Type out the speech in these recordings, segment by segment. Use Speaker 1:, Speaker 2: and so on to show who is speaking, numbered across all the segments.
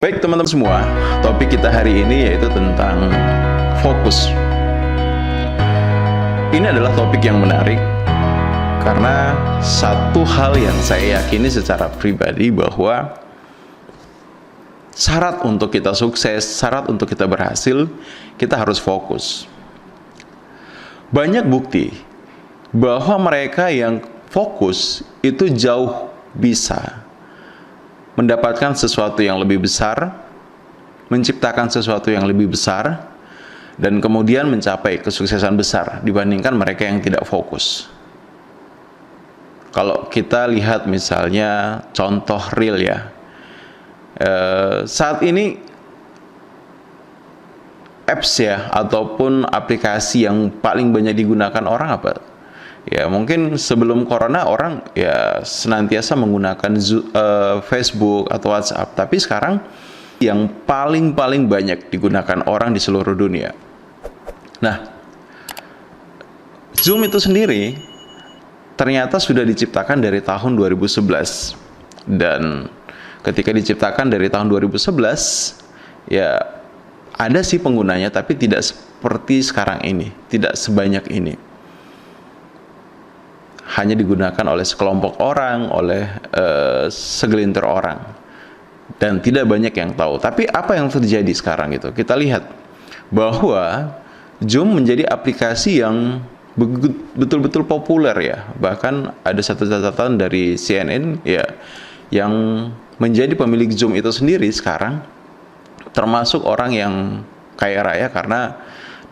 Speaker 1: Baik teman-teman semua, topik kita hari ini yaitu tentang fokus. Ini adalah topik yang menarik karena satu hal yang saya yakini secara pribadi bahwa syarat untuk kita sukses, syarat untuk kita berhasil, kita harus fokus. Banyak bukti bahwa mereka yang fokus itu jauh bisa mendapatkan sesuatu yang lebih besar, menciptakan sesuatu yang lebih besar, dan kemudian mencapai kesuksesan besar dibandingkan mereka yang tidak fokus. Kalau kita lihat misalnya contoh real ya, saat ini apps ya, ataupun aplikasi yang paling banyak digunakan orang apa? Ya mungkin sebelum corona orang ya senantiasa menggunakan Facebook atau WhatsApp, tapi sekarang yang paling banyak digunakan orang di seluruh dunia. Nah, Zoom itu sendiri ternyata sudah diciptakan dari tahun 2011, dan ketika diciptakan dari tahun 2011 ya ada sih penggunanya, tapi tidak seperti sekarang ini, tidak sebanyak ini. Hanya digunakan oleh sekelompok orang, oleh segelintir orang, dan tidak banyak yang tahu. Tapi apa yang terjadi sekarang itu? Kita lihat bahwa Zoom menjadi aplikasi yang betul-betul populer ya. Bahkan ada satu catatan dari CNN ya, yang menjadi pemilik Zoom itu sendiri sekarang termasuk orang yang kaya raya, karena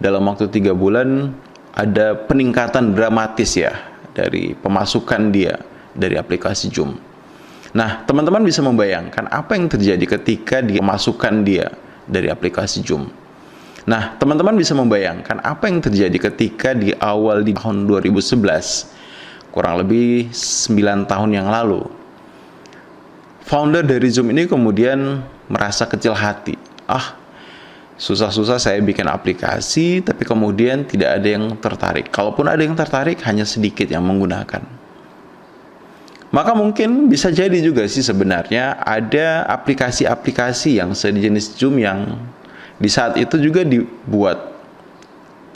Speaker 1: dalam waktu 3 bulan ada peningkatan dramatis ya dari pemasukan dia dari aplikasi Zoom. Nah, teman-teman bisa membayangkan apa yang terjadi ketika dia pemasukan dia dari aplikasi Zoom. Nah, teman-teman bisa membayangkan apa yang terjadi ketika di awal di tahun 2011, kurang lebih 9 tahun yang lalu, founder dari Zoom ini kemudian merasa kecil hati. Susah-susah saya bikin aplikasi, tapi kemudian tidak ada yang tertarik. Kalaupun ada yang tertarik, hanya sedikit yang menggunakan. Maka mungkin bisa jadi juga sih sebenarnya ada aplikasi-aplikasi yang sejenis Zoom yang di saat itu juga dibuat.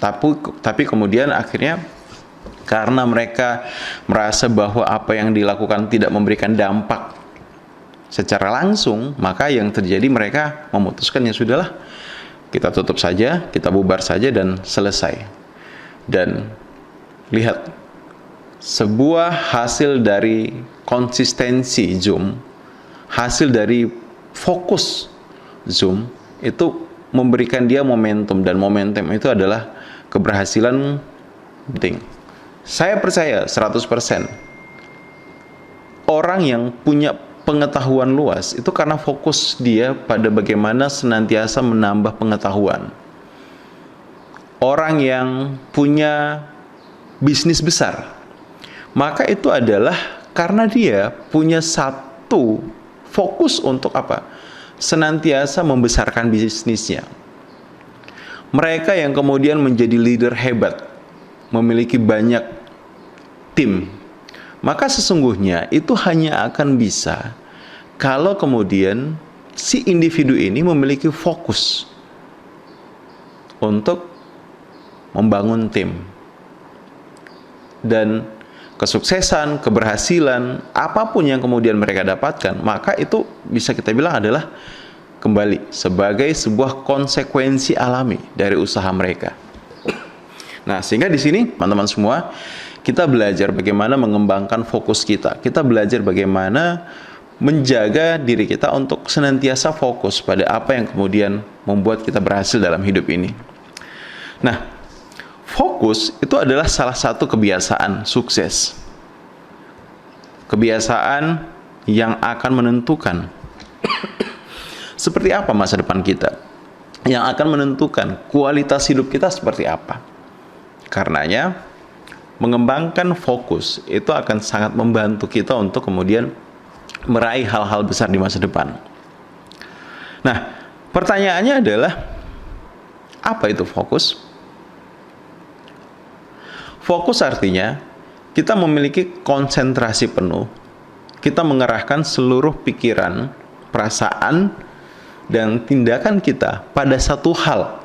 Speaker 1: Tapi kemudian akhirnya karena mereka merasa bahwa apa yang dilakukan tidak memberikan dampak secara langsung, maka yang terjadi mereka memutuskan ya sudahlah, kita tutup saja, kita bubar saja dan selesai. Dan lihat, sebuah hasil dari konsistensi Zoom, hasil dari fokus Zoom, itu memberikan dia momentum, dan momentum itu adalah keberhasilan penting. Saya percaya 100% orang yang punya pengetahuan luas itu karena fokus dia pada bagaimana senantiasa menambah pengetahuan. Orang yang punya bisnis besar, maka itu adalah karena dia punya satu fokus untuk apa? Senantiasa membesarkan bisnisnya. Mereka yang kemudian menjadi leader hebat, memiliki banyak tim, maka sesungguhnya itu hanya akan bisa kalau kemudian si individu ini memiliki fokus untuk membangun tim. Dan kesuksesan, keberhasilan, apapun yang kemudian mereka dapatkan, maka itu bisa kita bilang adalah kembali sebagai sebuah konsekuensi alami dari usaha mereka. Nah, sehingga di sini teman-teman semua, kita belajar bagaimana mengembangkan fokus kita. Kita belajar bagaimana menjaga diri kita untuk senantiasa fokus pada apa yang kemudian membuat kita berhasil dalam hidup ini. Nah, fokus itu adalah salah satu kebiasaan sukses. Kebiasaan yang akan menentukan seperti apa masa depan kita, yang akan menentukan kualitas hidup kita seperti apa. Karenanya, mengembangkan fokus itu akan sangat membantu kita untuk kemudian meraih hal-hal besar di masa depan. Nah, pertanyaannya adalah, apa itu fokus? Fokus artinya kita memiliki konsentrasi penuh, kita mengerahkan seluruh pikiran, perasaan, dan tindakan kita pada satu hal.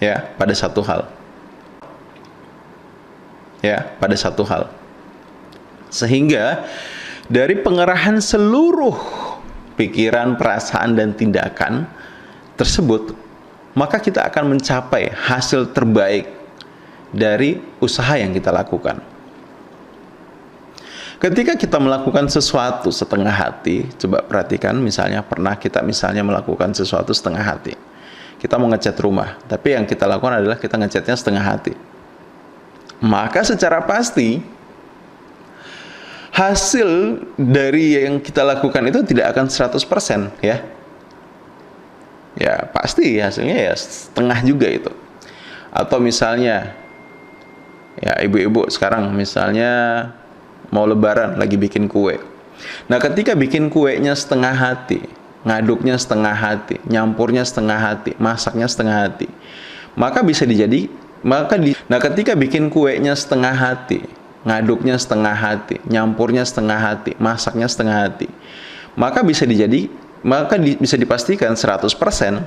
Speaker 1: Ya, pada satu hal. Ya, pada satu hal. Sehingga dari pengerahan seluruh pikiran, perasaan, dan tindakan tersebut, maka kita akan mencapai hasil terbaik dari usaha yang kita lakukan. Ketika kita melakukan sesuatu setengah hati, coba perhatikan, misalnya pernah kita melakukan sesuatu setengah hati. Kita mau ngecat rumah, tapi yang kita lakukan adalah kita ngecatnya setengah hati. Maka secara pasti hasil dari yang kita lakukan itu tidak akan 100%, ya. Ya, pasti hasilnya ya setengah juga itu. Atau misalnya ya ibu-ibu sekarang misalnya mau lebaran lagi bikin kue. Nah, ketika bikin kuenya setengah hati, ngaduknya setengah hati, nyampurnya setengah hati, masaknya setengah hati, maka bisa nah, ketika bikin kuenya setengah hati, ngaduknya setengah hati, nyampurnya setengah hati, masaknya setengah hati, maka bisa dipastikan 100%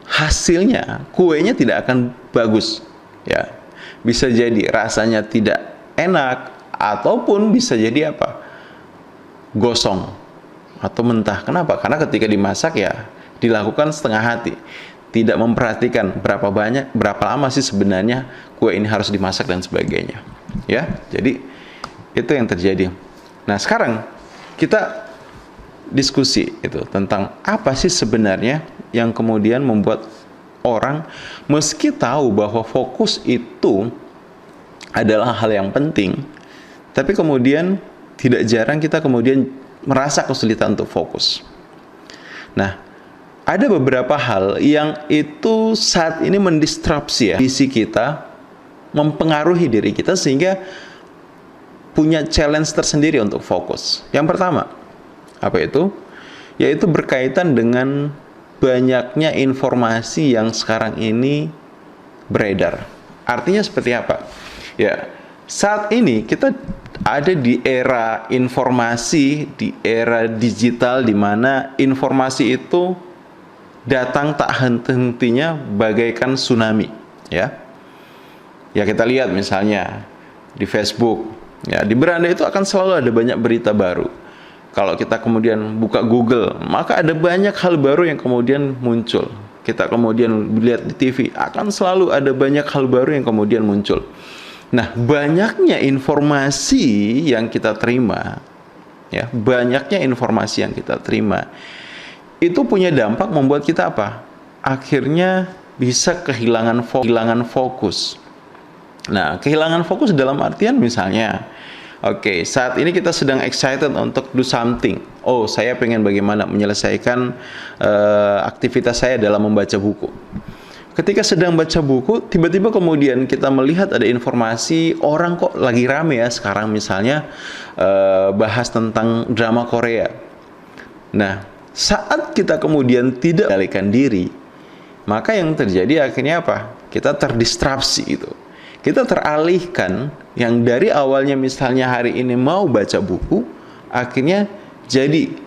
Speaker 1: hasilnya kuenya tidak akan bagus, ya. Bisa jadi rasanya tidak enak, ataupun bisa jadi apa? Gosong atau mentah. Kenapa? Karena ketika dimasak ya dilakukan setengah hati. Tidak memperhatikan berapa lama sih sebenarnya kue ini harus dimasak dan sebagainya. Ya, jadi itu yang terjadi. Nah, sekarang kita diskusi itu tentang apa sih sebenarnya yang kemudian membuat orang meski tahu bahwa fokus itu adalah hal yang penting, tapi kemudian tidak jarang kita kemudian merasa kesulitan untuk fokus. Nah, ada beberapa hal yang itu saat ini mendistrupsi ya visi kita, mempengaruhi diri kita sehingga punya challenge tersendiri untuk fokus. Yang pertama, apa itu? Yaitu berkaitan dengan banyaknya informasi yang sekarang ini beredar. Artinya seperti apa? Ya, saat ini kita ada di era informasi, di era digital, di mana informasi itu datang tak henti-hentinya bagaikan tsunami, ya. Ya, kita lihat misalnya di Facebook, ya, di beranda itu akan selalu ada banyak berita baru. Kalau kita kemudian buka Google, maka ada banyak hal baru yang kemudian muncul. Kita kemudian lihat di TV, akan selalu ada banyak hal baru yang kemudian muncul. Nah, banyaknya informasi yang kita terima, ya, banyaknya informasi yang kita terima, itu punya dampak membuat kita apa? Akhirnya bisa kehilangan fokus. Nah, kehilangan fokus dalam artian misalnya, oke, saat ini kita sedang excited untuk do something. Oh, saya pengen bagaimana menyelesaikan aktivitas saya dalam membaca buku. Ketika sedang baca buku, tiba-tiba kemudian kita melihat ada informasi orang kok lagi rame ya sekarang misalnya bahas tentang drama Korea. Nah, saat kita kemudian tidak mengendalikan diri, maka yang terjadi akhirnya apa? Kita terdistraksi itu. Kita teralihkan yang dari awalnya misalnya hari ini mau baca buku, akhirnya jadi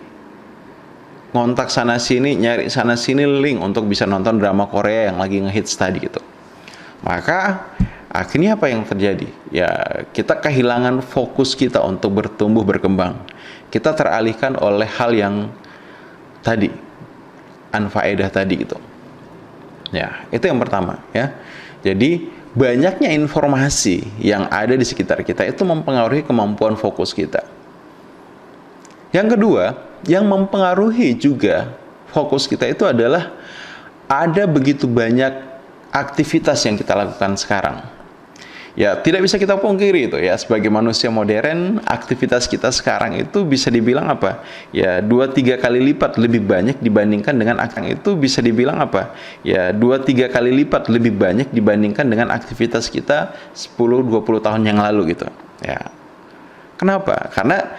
Speaker 1: ngontak sana sini, nyari sana sini link untuk bisa nonton drama Korea yang lagi ngehits tadi gitu. Maka akhirnya apa yang terjadi? Ya, kita kehilangan fokus kita untuk bertumbuh berkembang. Kita teralihkan oleh hal yang tadi, anfaedah tadi gitu. Ya, itu yang pertama ya. Jadi banyaknya informasi yang ada di sekitar kita itu mempengaruhi kemampuan fokus kita. Yang kedua, yang mempengaruhi juga fokus kita itu adalah ada begitu banyak aktivitas yang kita lakukan sekarang. Ya, tidak bisa kita pungkiri itu ya, sebagai manusia modern, aktivitas kita sekarang itu bisa dibilang apa? Ya, 2-3 kali lipat lebih banyak dibandingkan dengan itu bisa dibilang apa? Ya, 2-3 kali lipat lebih banyak dibandingkan dengan aktivitas kita 10-20 tahun yang lalu gitu. Ya. Kenapa? Karena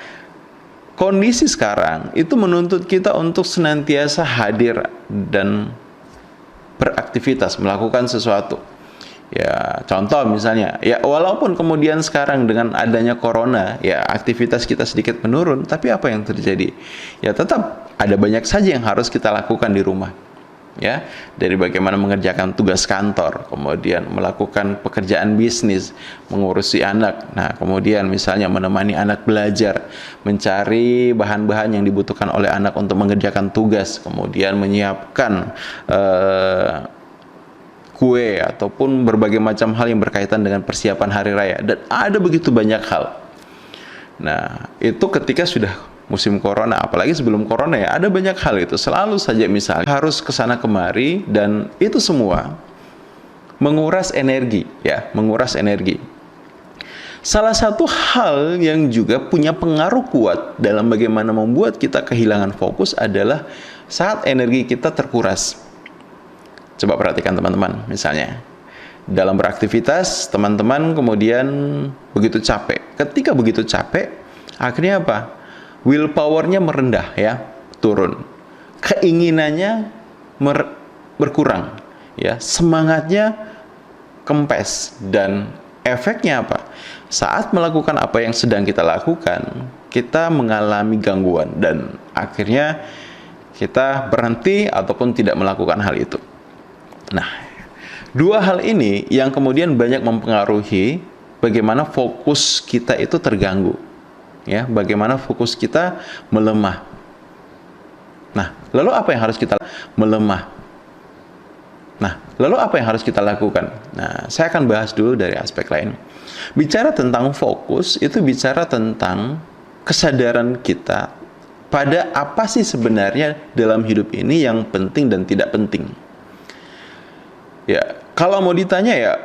Speaker 1: kondisi sekarang itu menuntut kita untuk senantiasa hadir dan beraktivitas, melakukan sesuatu. Ya, contoh misalnya, ya walaupun kemudian sekarang dengan adanya corona, ya aktivitas kita sedikit menurun, tapi apa yang terjadi? Ya tetap ada banyak saja yang harus kita lakukan di rumah. Ya, dari bagaimana mengerjakan tugas kantor, kemudian melakukan pekerjaan bisnis, mengurusi anak. Nah, kemudian misalnya menemani anak belajar, mencari bahan-bahan yang dibutuhkan oleh anak untuk mengerjakan tugas, kemudian menyiapkan kue ataupun berbagai macam hal yang berkaitan dengan persiapan hari raya, dan ada begitu banyak hal. Nah, itu ketika sudah musim corona, apalagi sebelum corona ya ada banyak hal itu, selalu saja misalnya harus kesana kemari, dan itu semua menguras energi, ya, menguras energi. Salah satu hal yang juga punya pengaruh kuat dalam bagaimana membuat kita kehilangan fokus adalah saat energi kita terkuras. Coba perhatikan teman-teman, misalnya dalam beraktivitas, teman-teman kemudian begitu capek. Ketika begitu capek, akhirnya apa? Willpower-nya merendah, ya, turun. Keinginannya berkurang, ya, semangatnya kempes, dan efeknya apa? Saat melakukan apa yang sedang kita lakukan, kita mengalami gangguan dan akhirnya kita berhenti ataupun tidak melakukan hal itu. Nah, dua hal ini yang kemudian banyak mempengaruhi bagaimana fokus kita itu terganggu. Ya, bagaimana fokus kita melemah. Nah, lalu apa yang harus kita melemah? Nah, lalu apa yang harus kita lakukan? Nah, saya akan bahas dulu dari aspek lain. Bicara tentang fokus, itu bicara tentang kesadaran kita pada apa sih sebenarnya dalam hidup ini yang penting dan tidak penting. Ya, kalau mau ditanya ya,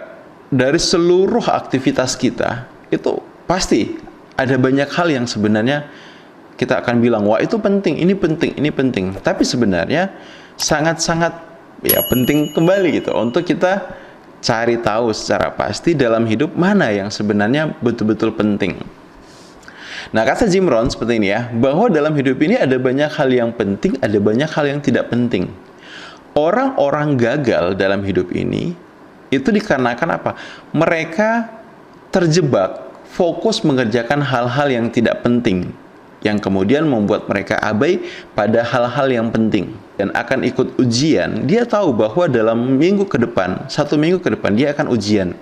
Speaker 1: dari seluruh aktivitas kita, itu pasti ada banyak hal yang sebenarnya kita akan bilang, wah itu penting, ini penting, ini penting. Tapi sebenarnya sangat-sangat ya penting kembali gitu untuk kita cari tahu secara pasti dalam hidup mana yang sebenarnya betul-betul penting. Nah, kata Jim Rohn seperti ini ya, bahwa dalam hidup ini ada banyak hal yang penting, ada banyak hal yang tidak penting. Orang-orang gagal dalam hidup ini itu dikarenakan apa? Mereka terjebak fokus mengerjakan hal-hal yang tidak penting, yang kemudian membuat mereka abai pada hal-hal yang penting dan akan ikut ujian. Dia tahu bahwa dalam minggu ke depan, 1 minggu ke depan dia akan ujian,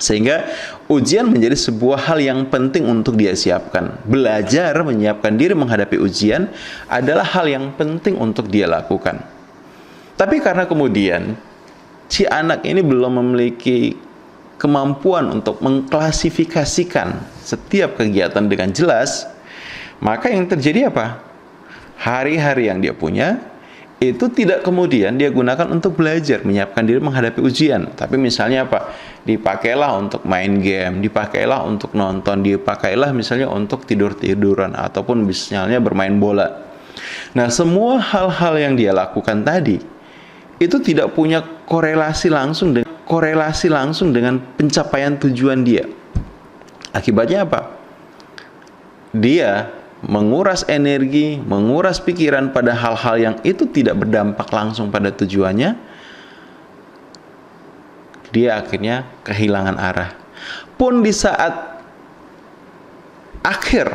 Speaker 1: sehingga ujian menjadi sebuah hal yang penting untuk dia siapkan. Belajar menyiapkan diri menghadapi ujian adalah hal yang penting untuk dia lakukan. Tapi karena kemudian si anak ini belum memiliki kemampuan untuk mengklasifikasikan setiap kegiatan dengan jelas, maka yang terjadi apa? Hari-hari yang dia punya itu tidak kemudian dia gunakan untuk belajar, menyiapkan diri menghadapi ujian. Tapi misalnya apa? Dipakailah untuk main game, dipakailah untuk nonton, dipakailah misalnya untuk tidur-tiduran, ataupun misalnya bermain bola. Nah, semua hal-hal yang dia lakukan tadi itu tidak punya korelasi langsung dengan pencapaian tujuan dia. Akibatnya apa? Dia menguras energi, menguras pikiran pada hal-hal yang itu tidak berdampak langsung pada tujuannya. Dia akhirnya kehilangan arah. Pun di saat akhir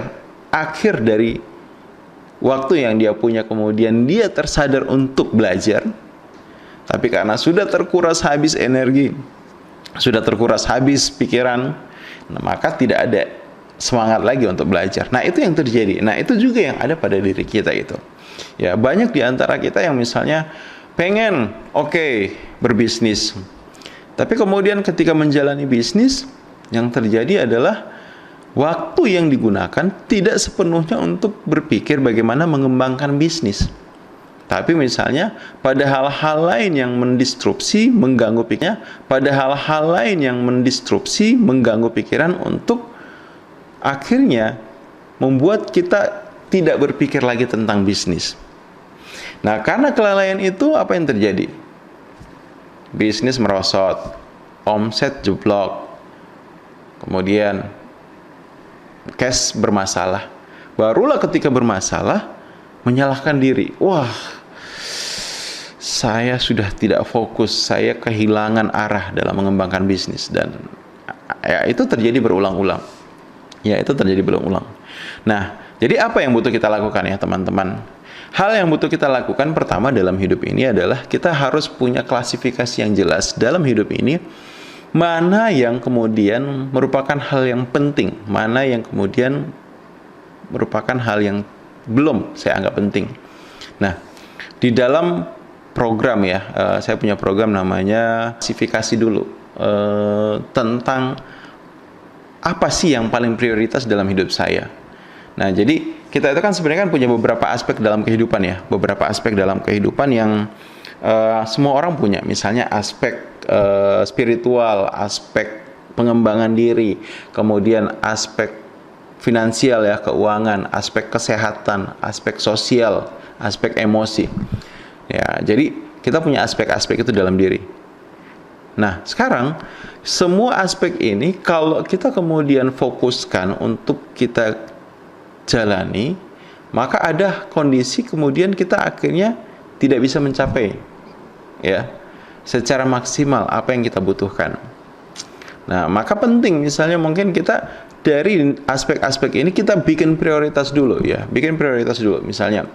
Speaker 1: dari waktu yang dia punya, kemudian dia tersadar untuk belajar, tapi karena sudah terkuras habis energi, sudah terkuras habis pikiran, maka tidak ada semangat lagi untuk belajar. Nah, itu yang terjadi. Nah, itu juga yang ada pada diri kita itu. Ya, banyak di antara kita yang misalnya pengen berbisnis. Tapi kemudian ketika menjalani bisnis, yang terjadi adalah waktu yang digunakan tidak sepenuhnya untuk berpikir bagaimana mengembangkan bisnis. Tapi misalnya pada hal-hal lain yang mengganggu pikiran, untuk akhirnya membuat kita tidak berpikir lagi tentang bisnis. Nah, karena kelalaian itu apa yang terjadi? Bisnis merosot, omset jeblok, kemudian cash bermasalah. Barulah ketika bermasalah menyalahkan diri. Wah, saya sudah tidak fokus, saya kehilangan arah dalam mengembangkan bisnis, dan ya itu terjadi berulang-ulang. Ya, itu terjadi berulang-ulang. Nah, jadi apa yang butuh kita lakukan ya teman-teman? Hal yang butuh kita lakukan pertama dalam hidup ini adalah kita harus punya klasifikasi yang jelas dalam hidup ini, mana yang kemudian merupakan hal yang penting, mana yang kemudian merupakan hal yang belum saya anggap penting. Nah, di dalam program ya, saya punya program namanya klasifikasi dulu tentang apa sih yang paling prioritas dalam hidup saya. Nah, jadi kita itu kan sebenarnya kan punya beberapa aspek dalam kehidupan ya, beberapa aspek dalam kehidupan yang semua orang punya. Misalnya aspek spiritual, aspek pengembangan diri, kemudian aspek finansial ya, keuangan, aspek kesehatan, aspek sosial, aspek emosi. Ya, jadi kita punya aspek-aspek itu dalam diri. Nah, sekarang semua aspek ini kalau kita kemudian fokuskan untuk kita jalani, maka ada kondisi kemudian kita akhirnya tidak bisa mencapai ya secara maksimal apa yang kita butuhkan. Nah, maka penting misalnya mungkin kita dari aspek-aspek ini kita bikin prioritas dulu ya, bikin prioritas dulu. Misalnya,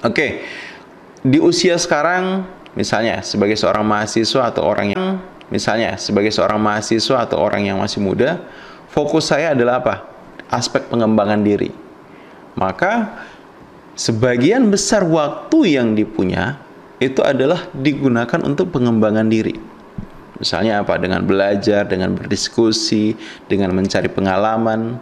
Speaker 1: oke, di usia sekarang misalnya sebagai seorang mahasiswa atau orang yang masih muda, fokus saya adalah apa? Aspek pengembangan diri. Maka sebagian besar waktu yang dipunya itu adalah digunakan untuk pengembangan diri. Misalnya apa? Dengan belajar, dengan berdiskusi, dengan mencari pengalaman.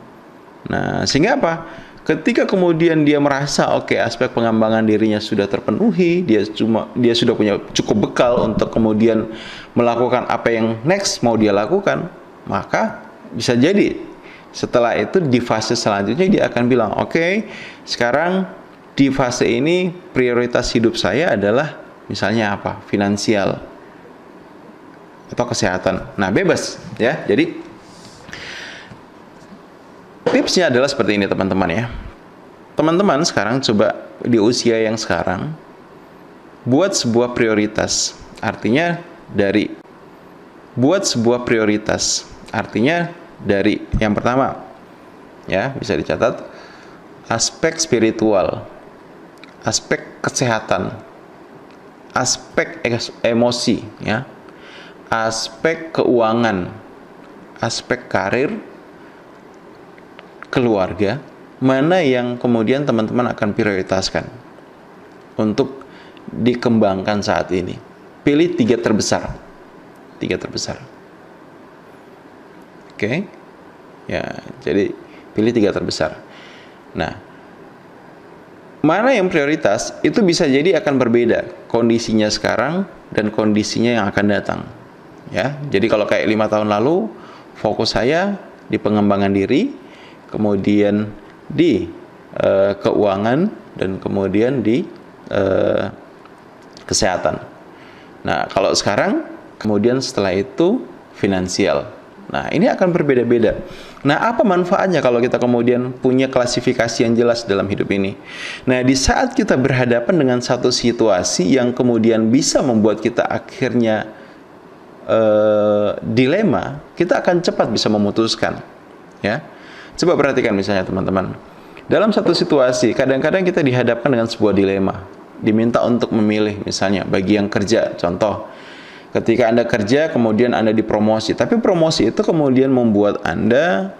Speaker 1: Nah, sehingga apa? Ketika kemudian dia merasa oke, aspek pengembangan dirinya sudah terpenuhi, dia sudah punya cukup bekal untuk kemudian melakukan apa yang next mau dia lakukan, maka bisa jadi setelah itu di fase selanjutnya dia akan bilang, oke, sekarang di fase ini prioritas hidup saya adalah misalnya apa? Finansial atau kesehatan. Nah, bebas ya. Jadi tipsnya adalah seperti ini teman-teman ya. Teman-teman sekarang coba di usia yang sekarang buat sebuah prioritas. Artinya dari yang pertama ya, bisa dicatat aspek spiritual, aspek kesehatan, aspek emosi ya, aspek keuangan, aspek karir, keluarga, mana yang kemudian teman-teman akan prioritaskan untuk dikembangkan saat ini. Pilih 3 terbesar. Oke. Ya, jadi pilih 3 terbesar. Nah, mana yang prioritas itu bisa jadi akan berbeda kondisinya sekarang dan kondisinya yang akan datang. Ya, jadi kalau kayak 5 tahun lalu, fokus saya di pengembangan diri, kemudian di keuangan, dan kemudian di kesehatan. Nah, kalau sekarang, kemudian setelah itu finansial. Nah, ini akan berbeda-beda. Nah, apa manfaatnya kalau kita kemudian punya klasifikasi yang jelas dalam hidup ini? Nah, di saat kita berhadapan dengan satu situasi yang kemudian bisa membuat kita akhirnya dilema, kita akan cepat bisa memutuskan. Ya, coba perhatikan misalnya teman-teman. Dalam satu situasi, kadang-kadang kita dihadapkan dengan sebuah dilema. Diminta untuk memilih, misalnya bagi yang kerja, contoh. Ketika Anda kerja, kemudian Anda dipromosi. Tapi promosi itu kemudian membuat Anda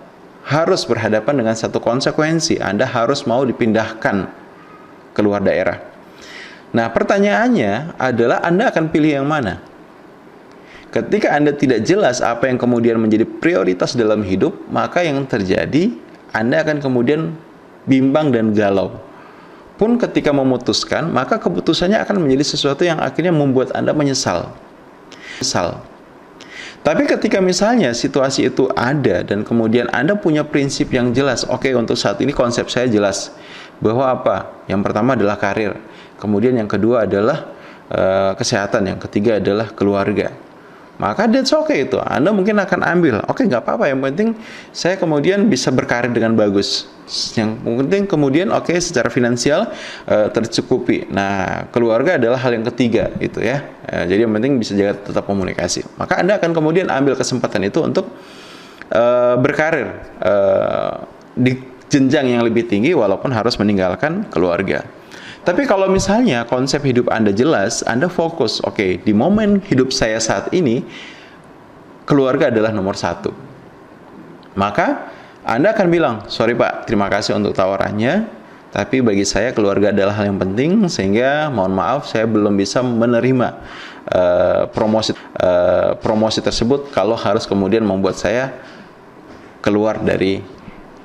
Speaker 1: harus berhadapan dengan satu konsekuensi. Anda harus mau dipindahkan keluar daerah. Nah, pertanyaannya adalah Anda akan pilih yang mana? Ketika Anda tidak jelas apa yang kemudian menjadi prioritas dalam hidup, maka yang terjadi, Anda akan kemudian bimbang dan galau. Pun ketika memutuskan, maka keputusannya akan menjadi sesuatu yang akhirnya membuat Anda menyesal. Tapi ketika misalnya situasi itu ada dan kemudian Anda punya prinsip yang jelas, oke, untuk saat ini konsep saya jelas bahwa apa? Yang pertama adalah karir, kemudian yang kedua adalah kesehatan, yang ketiga adalah keluarga. maka that's okay itu. Anda mungkin akan ambil. Oke, nggak apa-apa. Yang penting saya kemudian bisa berkarir dengan bagus. Yang penting kemudian oke, secara finansial tercukupi. Nah, keluarga adalah hal yang ketiga itu ya. Jadi yang penting bisa jaga tetap komunikasi. Maka Anda akan kemudian ambil kesempatan itu untuk berkarir di jenjang yang lebih tinggi walaupun harus meninggalkan keluarga. Tapi kalau misalnya konsep hidup Anda jelas, Anda fokus, oke, di momen hidup saya saat ini, keluarga adalah nomor satu. Maka Anda akan bilang, sorry Pak, terima kasih untuk tawarannya, tapi bagi saya keluarga adalah hal yang penting, sehingga mohon maaf saya belum bisa menerima promosi tersebut kalau harus kemudian membuat saya keluar dari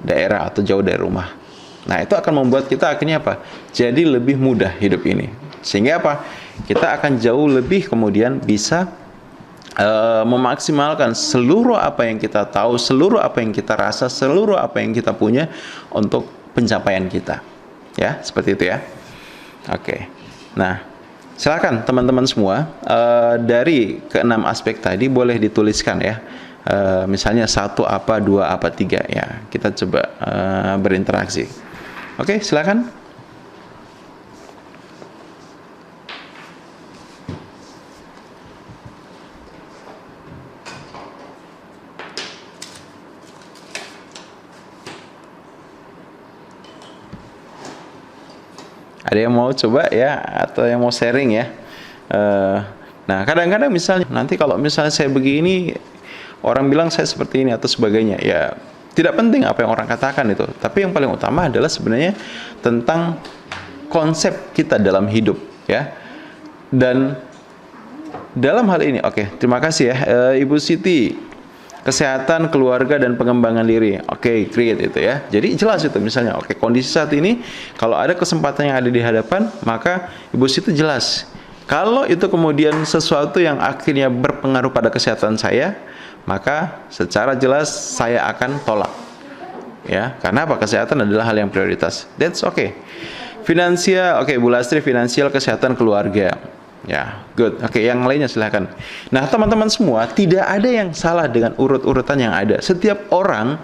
Speaker 1: daerah atau jauh dari rumah. Nah, itu akan membuat kita akhirnya apa? Jadi lebih mudah hidup ini. Sehingga apa? Kita akan jauh lebih kemudian bisa memaksimalkan seluruh apa yang kita tahu, seluruh apa yang kita rasa, seluruh apa yang kita punya untuk pencapaian kita. Ya, seperti itu ya. Oke. Nah, silakan teman-teman semua, dari keenam aspek tadi boleh dituliskan ya. Misalnya 1 apa, 2 apa, 3 ya. Kita coba berinteraksi. Oke, silakan. Ada yang mau coba ya, atau yang mau sharing ya? Nah, kadang-kadang misalnya nanti kalau misalnya saya begini, orang bilang saya seperti ini atau sebagainya, ya tidak penting apa yang orang katakan itu. Tapi yang paling utama adalah sebenarnya tentang konsep kita dalam hidup ya. Dan dalam hal ini, oke, terima kasih ya Ibu Siti. Kesehatan, keluarga, dan pengembangan diri. Oke, create itu ya. Jadi jelas itu misalnya, oke, kondisi saat ini kalau ada kesempatan yang ada di hadapan, maka Ibu Siti jelas. Kalau itu kemudian sesuatu yang akhirnya berpengaruh pada kesehatan saya, maka secara jelas saya akan tolak. Ya, karena apa? Kesehatan adalah hal yang prioritas. That's okay. Finansial, oke, Bu Lastri, finansial, kesehatan, keluarga. Ya, good. Oke, yang lainnya silahkan. Nah, teman-teman semua, tidak ada yang salah dengan urut-urutan yang ada. Setiap orang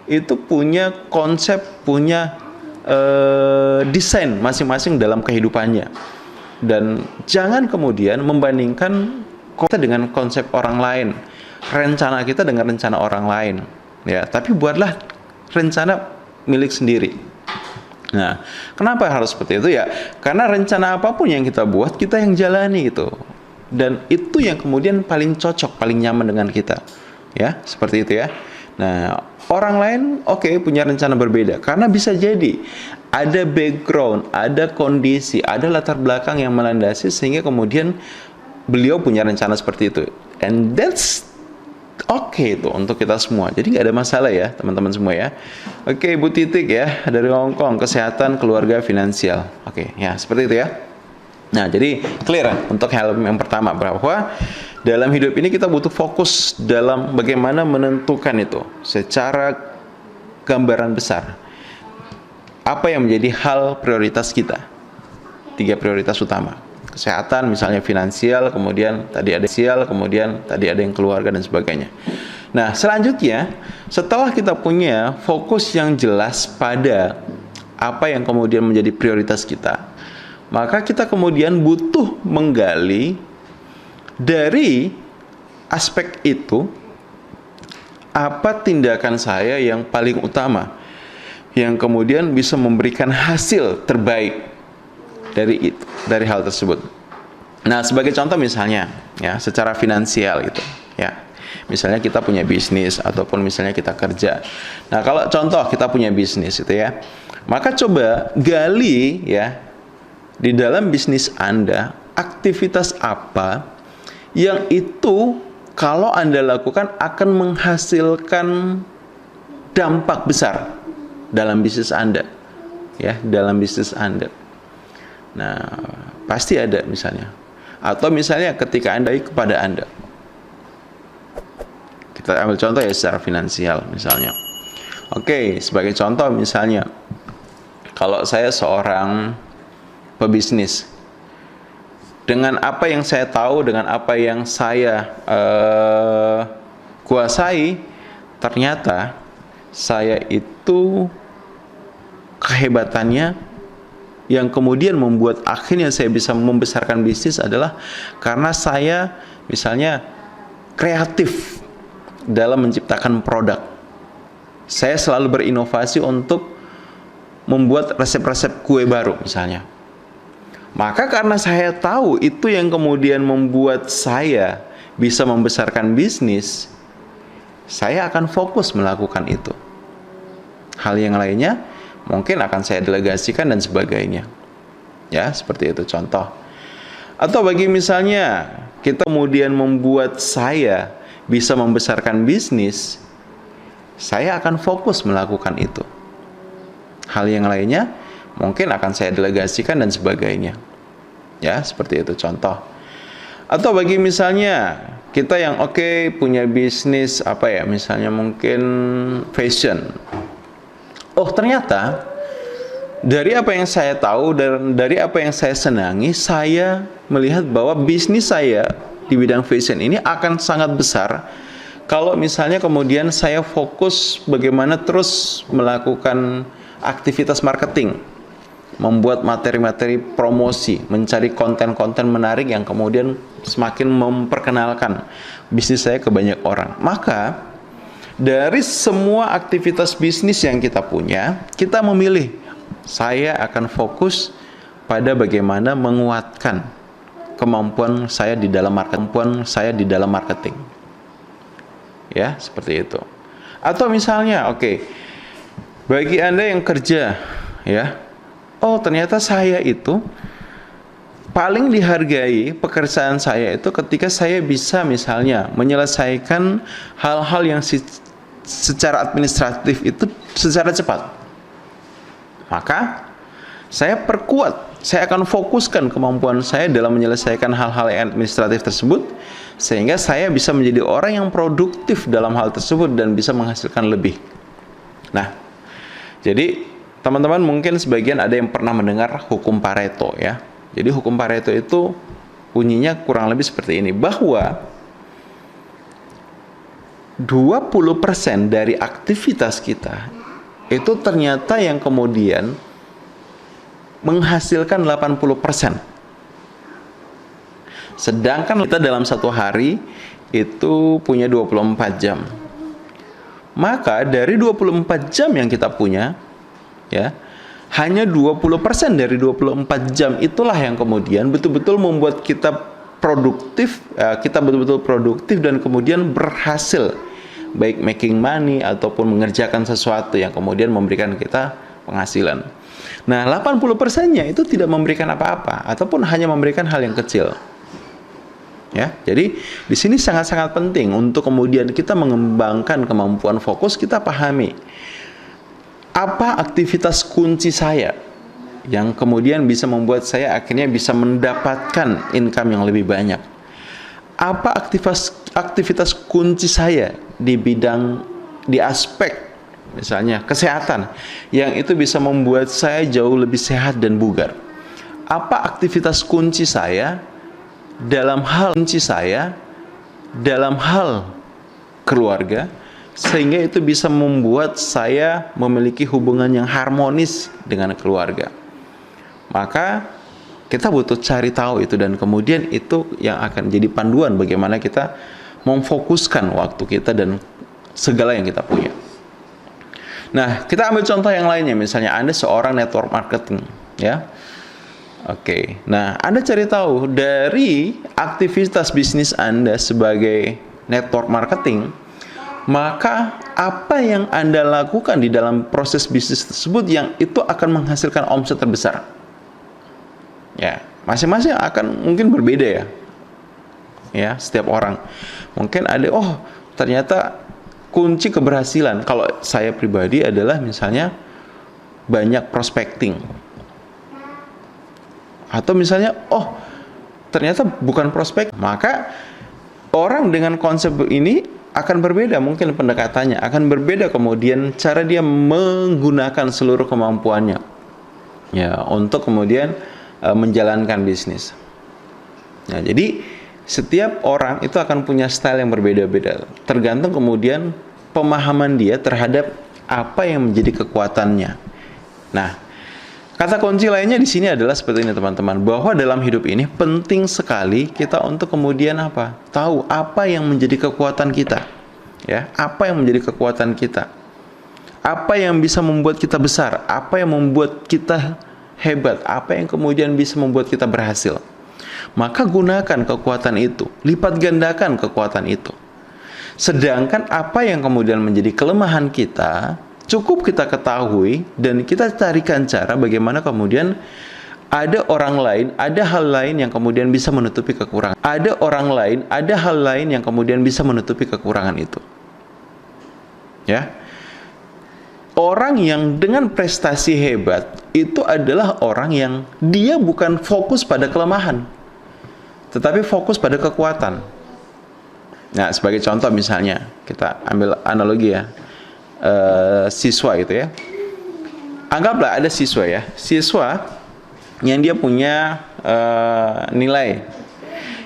Speaker 1: itu punya konsep, punya desain masing-masing dalam kehidupannya. Dan jangan kemudian membandingkan kita dengan konsep orang lain, rencana kita dengan rencana orang lain, ya. Tapi buatlah rencana milik sendiri. Nah, kenapa harus seperti itu ya? Karena rencana apapun yang kita buat, kita yang jalani itu, dan itu yang kemudian paling cocok, paling nyaman dengan kita, ya, seperti itu ya. Nah, orang lain oke, punya rencana berbeda, karena bisa jadi ada background, ada kondisi, ada latar belakang yang melandasi sehingga kemudian beliau punya rencana seperti itu, and that's oke itu untuk kita semua. Jadi nggak ada masalah ya teman-teman semua ya. Oke, Bu Titik ya dari Hongkong, kesehatan, keluarga, finansial. Oke, ya seperti itu ya. Nah, jadi clear untuk hal yang pertama, bahwa dalam hidup ini kita butuh fokus dalam bagaimana menentukan itu secara gambaran besar. Apa yang menjadi hal prioritas kita? 3 prioritas utama. Kesehatan, misalnya finansial, kemudian tadi ada sosial, kemudian tadi ada yang keluarga dan sebagainya. Nah, selanjutnya setelah kita punya fokus yang jelas pada apa yang kemudian menjadi prioritas kita, maka kita kemudian butuh menggali dari aspek itu apa tindakan saya yang paling utama yang kemudian bisa memberikan hasil terbaik dari hal tersebut. Nah, sebagai contoh misalnya ya, secara finansial gitu ya. Misalnya kita punya bisnis ataupun misalnya kita kerja. Nah, kalau contoh kita punya bisnis itu ya, maka coba gali ya di dalam bisnis Anda, aktivitas apa yang itu kalau Anda lakukan akan menghasilkan dampak besar dalam bisnis Anda ya, dalam bisnis Anda. Nah, pasti ada misalnya. Atau misalnya ketika Anda kepada Anda. Kita ambil contoh ya secara finansial misalnya. Oke, sebagai contoh misalnya kalau saya seorang pebisnis dengan apa yang saya tahu, dengan apa yang saya kuasai, ternyata saya itu kehebatannya yang kemudian membuat akhirnya saya bisa membesarkan bisnis adalah karena saya misalnya kreatif dalam menciptakan produk. Saya selalu berinovasi untuk membuat resep-resep kue baru misalnya. Maka karena saya tahu itu yang kemudian membuat saya bisa membesarkan bisnis, saya akan fokus melakukan itu. Hal yang lainnya mungkin akan saya delegasikan dan sebagainya. Ya, seperti itu contoh. Atau bagi misalnya kita kemudian membuat saya bisa membesarkan bisnis, saya akan fokus melakukan itu. Hal yang lainnya mungkin akan saya delegasikan dan sebagainya. Ya, seperti itu contoh. Atau bagi misalnya kita yang punya bisnis misalnya mungkin fashion. Oh, ternyata dari apa yang saya tahu dan dari apa yang saya senangi, saya melihat bahwa bisnis saya di bidang fashion ini akan sangat besar kalau misalnya kemudian saya fokus bagaimana terus melakukan aktivitas marketing, membuat materi-materi promosi, mencari konten-konten menarik yang kemudian semakin memperkenalkan bisnis saya ke banyak orang. Maka dari semua aktivitas bisnis yang kita punya, kita memilih, saya akan fokus pada bagaimana menguatkan kemampuan saya di dalam marketing. Ya, seperti itu. Atau misalnya, bagi Anda yang kerja, ya, oh ternyata saya itu paling dihargai pekerjaan saya itu ketika saya bisa misalnya menyelesaikan hal-hal yang secara administratif itu secara cepat. Maka saya perkuat, saya akan fokuskan kemampuan saya dalam menyelesaikan hal-hal yang administratif tersebut, sehingga saya bisa menjadi orang yang produktif dalam hal tersebut dan bisa menghasilkan lebih. Nah, jadi teman-teman mungkin sebagian ada yang pernah mendengar hukum Pareto, ya. Jadi hukum Pareto itu bunyinya kurang lebih seperti ini, bahwa 20% dari aktivitas kita itu ternyata yang kemudian menghasilkan 80%. Sedangkan kita dalam satu hari itu punya 24 jam. Maka dari 24 jam yang kita punya, ya, hanya 20% dari 24 jam itulah yang kemudian betul-betul membuat kita produktif, kita betul-betul produktif dan kemudian berhasil baik making money ataupun mengerjakan sesuatu yang kemudian memberikan kita penghasilan. Nah, 80%-nya itu tidak memberikan apa-apa ataupun hanya memberikan hal yang kecil. Ya, jadi di sini sangat-sangat penting untuk kemudian kita mengembangkan kemampuan fokus, kita pahami apa aktivitas kunci saya yang kemudian bisa membuat saya akhirnya bisa mendapatkan income yang lebih banyak. Apa aktivitas kunci saya di aspek misalnya kesehatan yang itu bisa membuat saya jauh lebih sehat dan bugar. Apa aktivitas kunci saya dalam hal keluarga sehingga itu bisa membuat saya memiliki hubungan yang harmonis dengan keluarga. Maka kita butuh cari tahu itu, dan kemudian itu yang akan jadi panduan bagaimana kita memfokuskan waktu kita dan segala yang kita punya. Nah, kita ambil contoh yang lainnya, misalnya Anda seorang network marketing, ya. Nah, Anda cari tahu dari aktivitas bisnis Anda sebagai network marketing, maka apa yang Anda lakukan di dalam proses bisnis tersebut yang itu akan menghasilkan omset terbesar. Ya, masing-masing akan mungkin berbeda ya. Ya, setiap orang. Mungkin ada, ternyata kunci keberhasilan kalau saya pribadi adalah misalnya banyak prospecting. Atau misalnya, ternyata bukan prospek. Maka orang dengan konsep ini akan berbeda mungkin pendekatannya, akan berbeda kemudian cara dia menggunakan seluruh kemampuannya ya untuk kemudian menjalankan bisnis. Nah, jadi setiap orang itu akan punya style yang berbeda-beda, tergantung kemudian pemahaman dia terhadap apa yang menjadi kekuatannya. Nah, kata kunci lainnya di sini adalah seperti ini teman-teman, bahwa dalam hidup ini penting sekali kita untuk kemudian apa? Tahu apa yang menjadi kekuatan kita. Ya, apa yang menjadi kekuatan kita. Apa yang bisa membuat kita besar, apa yang membuat kita hebat, apa yang kemudian bisa membuat kita berhasil. Maka gunakan kekuatan itu, lipat gandakan kekuatan itu. Sedangkan apa yang kemudian menjadi kelemahan kita, cukup kita ketahui dan kita carikan cara bagaimana kemudian ada orang lain, ada hal lain yang kemudian bisa menutupi kekurangan. Ada orang lain, ada hal lain yang kemudian bisa menutupi kekurangan itu. Ya. Orang yang dengan prestasi hebat itu adalah orang yang dia bukan fokus pada kelemahan, tetapi fokus pada kekuatan. Nah, sebagai contoh misalnya, kita ambil analogi ya. Siswa gitu ya. Anggaplah ada siswa ya. Siswa yang dia punya nilai.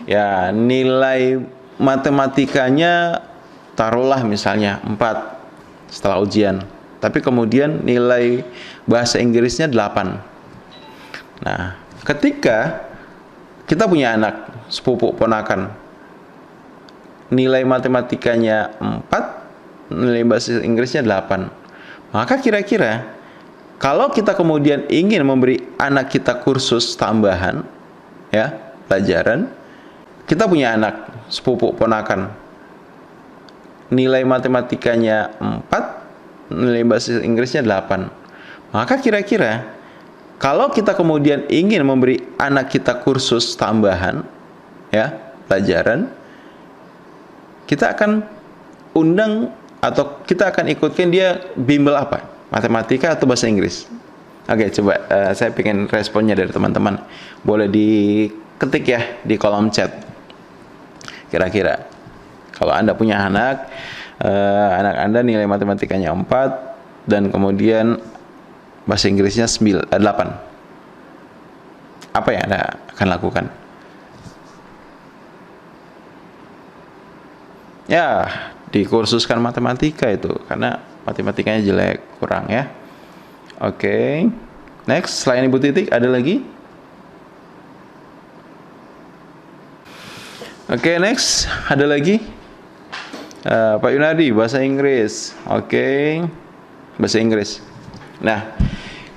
Speaker 1: Ya, nilai matematikanya taruhlah misalnya 4 setelah ujian. Tapi kemudian nilai bahasa Inggrisnya 8. Nah, ketika kita punya anak, sepupu, ponakan, nilai matematikanya 4, nilai bahasa Inggrisnya 8. Maka kira-kira kalau kita kemudian ingin memberi anak kita kursus tambahan, ya, pelajaran, kita punya anak, sepupu, ponakan, nilai matematikanya 4, nilai bahasa Inggrisnya 8. Maka kira-kira kalau kita kemudian ingin memberi anak kita kursus tambahan, ya, pelajaran, kita akan undang atau kita akan ikutkan dia bimbel apa? Matematika atau bahasa Inggris? Oke, coba saya pengen responnya dari teman-teman. Boleh diketik ya di kolom chat. Kira-kira kalau Anda punya anak, anak Anda nilai matematikanya 4 dan kemudian bahasa Inggrisnya 8. Apa yang Anda akan lakukan? Ya, dikursuskan matematika itu karena matematikanya jelek, kurang ya. Oke. Next, selain Ibu Titik ada lagi? Oke, next ada lagi? Pak Yunadi, bahasa Inggris. Oke. Bahasa Inggris. Nah,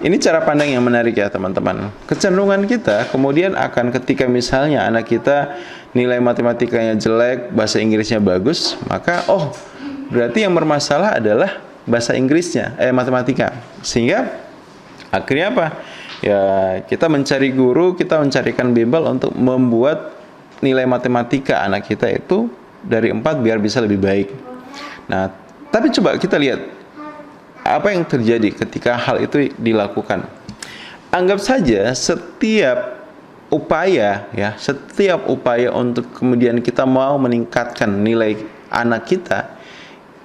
Speaker 1: ini cara pandang yang menarik ya teman-teman. Kecenderungan kita kemudian akan ketika misalnya anak kita nilai matematikanya jelek, bahasa Inggrisnya bagus, maka berarti yang bermasalah adalah bahasa Inggrisnya, matematika. Sehingga akhirnya apa? Ya, kita mencari guru, kita mencarikan bimbel untuk membuat nilai matematika anak kita itu dari 4 biar bisa lebih baik. Nah, tapi coba kita lihat apa yang terjadi ketika hal itu dilakukan. Anggap saja setiap upaya untuk kemudian kita mau meningkatkan nilai anak kita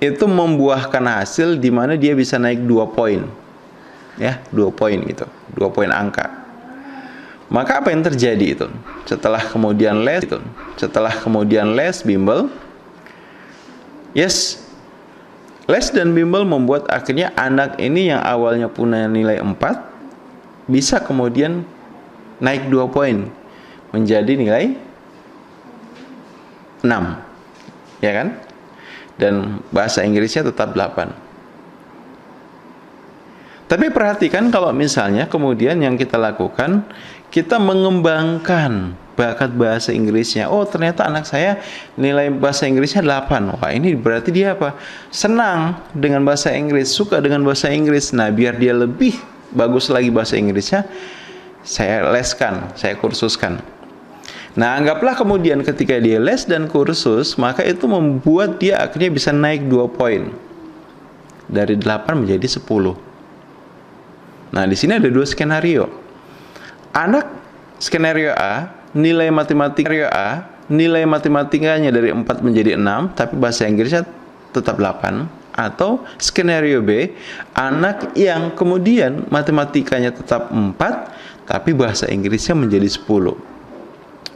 Speaker 1: itu membuahkan hasil di mana dia bisa naik 2 poin. Ya, 2 poin gitu. 2 poin angka. Maka apa yang terjadi itu? Setelah kemudian les bimbel, yes, les dan bimbel membuat akhirnya anak ini yang awalnya punya nilai 4 bisa kemudian naik 2 poin menjadi nilai 6, ya kan? Dan bahasa Inggrisnya tetap 8. Tapi perhatikan kalau misalnya kemudian yang kita lakukan, kita mengembangkan bakat bahasa Inggrisnya. Oh, ternyata anak saya nilai bahasa Inggrisnya 8. Wah, ini berarti dia apa? Senang dengan bahasa Inggris, suka dengan bahasa Inggris. Nah, biar dia lebih bagus lagi bahasa Inggrisnya, saya leskan, saya kursuskan. Nah, anggaplah kemudian ketika dia les dan kursus, maka itu membuat dia akhirnya bisa naik 2 poin. Dari 8 menjadi 10. Nah, di sini ada 2 skenario. Anak skenario A, nilai matematikanya dari 4 menjadi 6, tapi bahasa Inggrisnya tetap 8. Atau skenario B, anak yang kemudian matematikanya tetap 4, tapi bahasa Inggrisnya menjadi 10.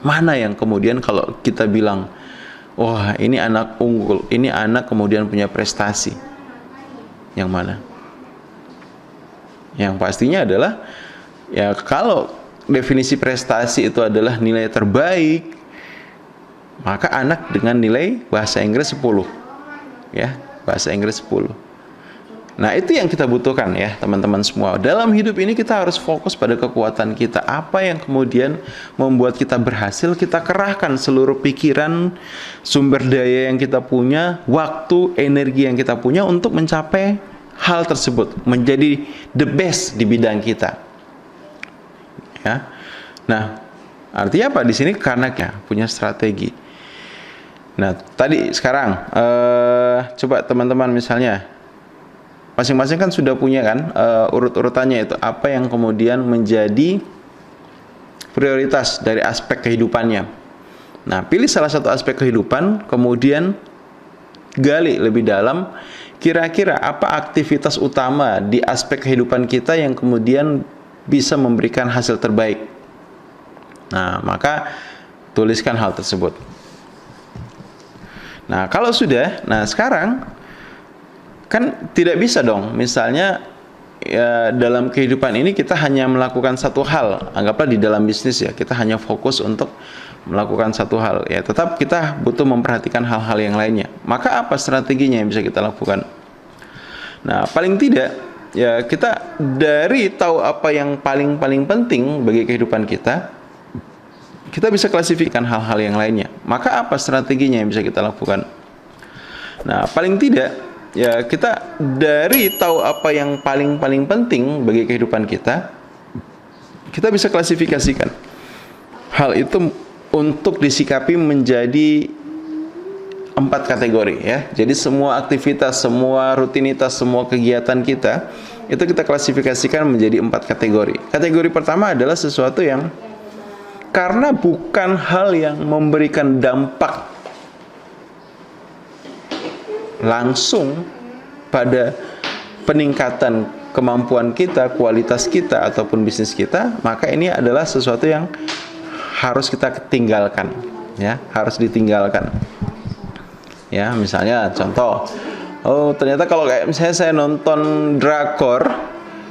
Speaker 1: Mana yang kemudian kalau kita bilang, wah ini anak unggul, ini anak kemudian punya prestasi? Yang mana? Yang pastinya adalah, ya kalau definisi prestasi itu adalah nilai terbaik, maka anak dengan nilai bahasa Inggris 10. Ya, bahasa Inggris 10. Nah, itu yang kita butuhkan ya, teman-teman semua. Dalam hidup ini kita harus fokus pada kekuatan kita. Apa yang kemudian membuat kita berhasil, kita kerahkan seluruh pikiran, sumber daya yang kita punya, waktu, energi yang kita punya untuk mencapai hal tersebut, menjadi the best di bidang kita. Ya. Nah, artinya apa di sini? Karena ya, punya strategi. Nah, tadi sekarang coba teman-teman misalnya masing-masing kan sudah punya kan urut-urutannya itu apa yang kemudian menjadi prioritas dari aspek kehidupannya. Nah, pilih salah satu aspek kehidupan, kemudian gali lebih dalam kira-kira apa aktivitas utama di aspek kehidupan kita yang kemudian bisa memberikan hasil terbaik. Nah, maka tuliskan hal tersebut. Nah, kalau sudah, nah sekarang kan tidak bisa dong, misalnya ya, dalam kehidupan ini kita hanya melakukan satu hal. Anggaplah di dalam bisnis ya, kita hanya fokus untuk melakukan satu hal. Ya, tetap kita butuh memperhatikan hal-hal yang lainnya. Maka apa strateginya yang bisa kita lakukan? Nah, paling tidak ya kita dari tahu apa yang paling penting bagi kehidupan kita, kita bisa klasifikasikan hal-hal yang lainnya. Maka apa strateginya yang bisa kita lakukan? Nah, paling tidak ya kita dari tahu apa yang paling penting bagi kehidupan kita, kita bisa klasifikasikan hal itu untuk disikapi menjadi 4 kategori ya. Jadi semua aktivitas, semua rutinitas, semua kegiatan kita itu kita klasifikasikan menjadi 4 kategori. Kategori pertama adalah sesuatu yang karena bukan hal yang memberikan dampak langsung pada peningkatan kemampuan kita, kualitas kita, ataupun bisnis kita, maka ini adalah sesuatu yang harus kita tinggalkan, ya, harus ditinggalkan. Ya, misalnya contoh, oh ternyata kalau kayak misalnya saya nonton drakor,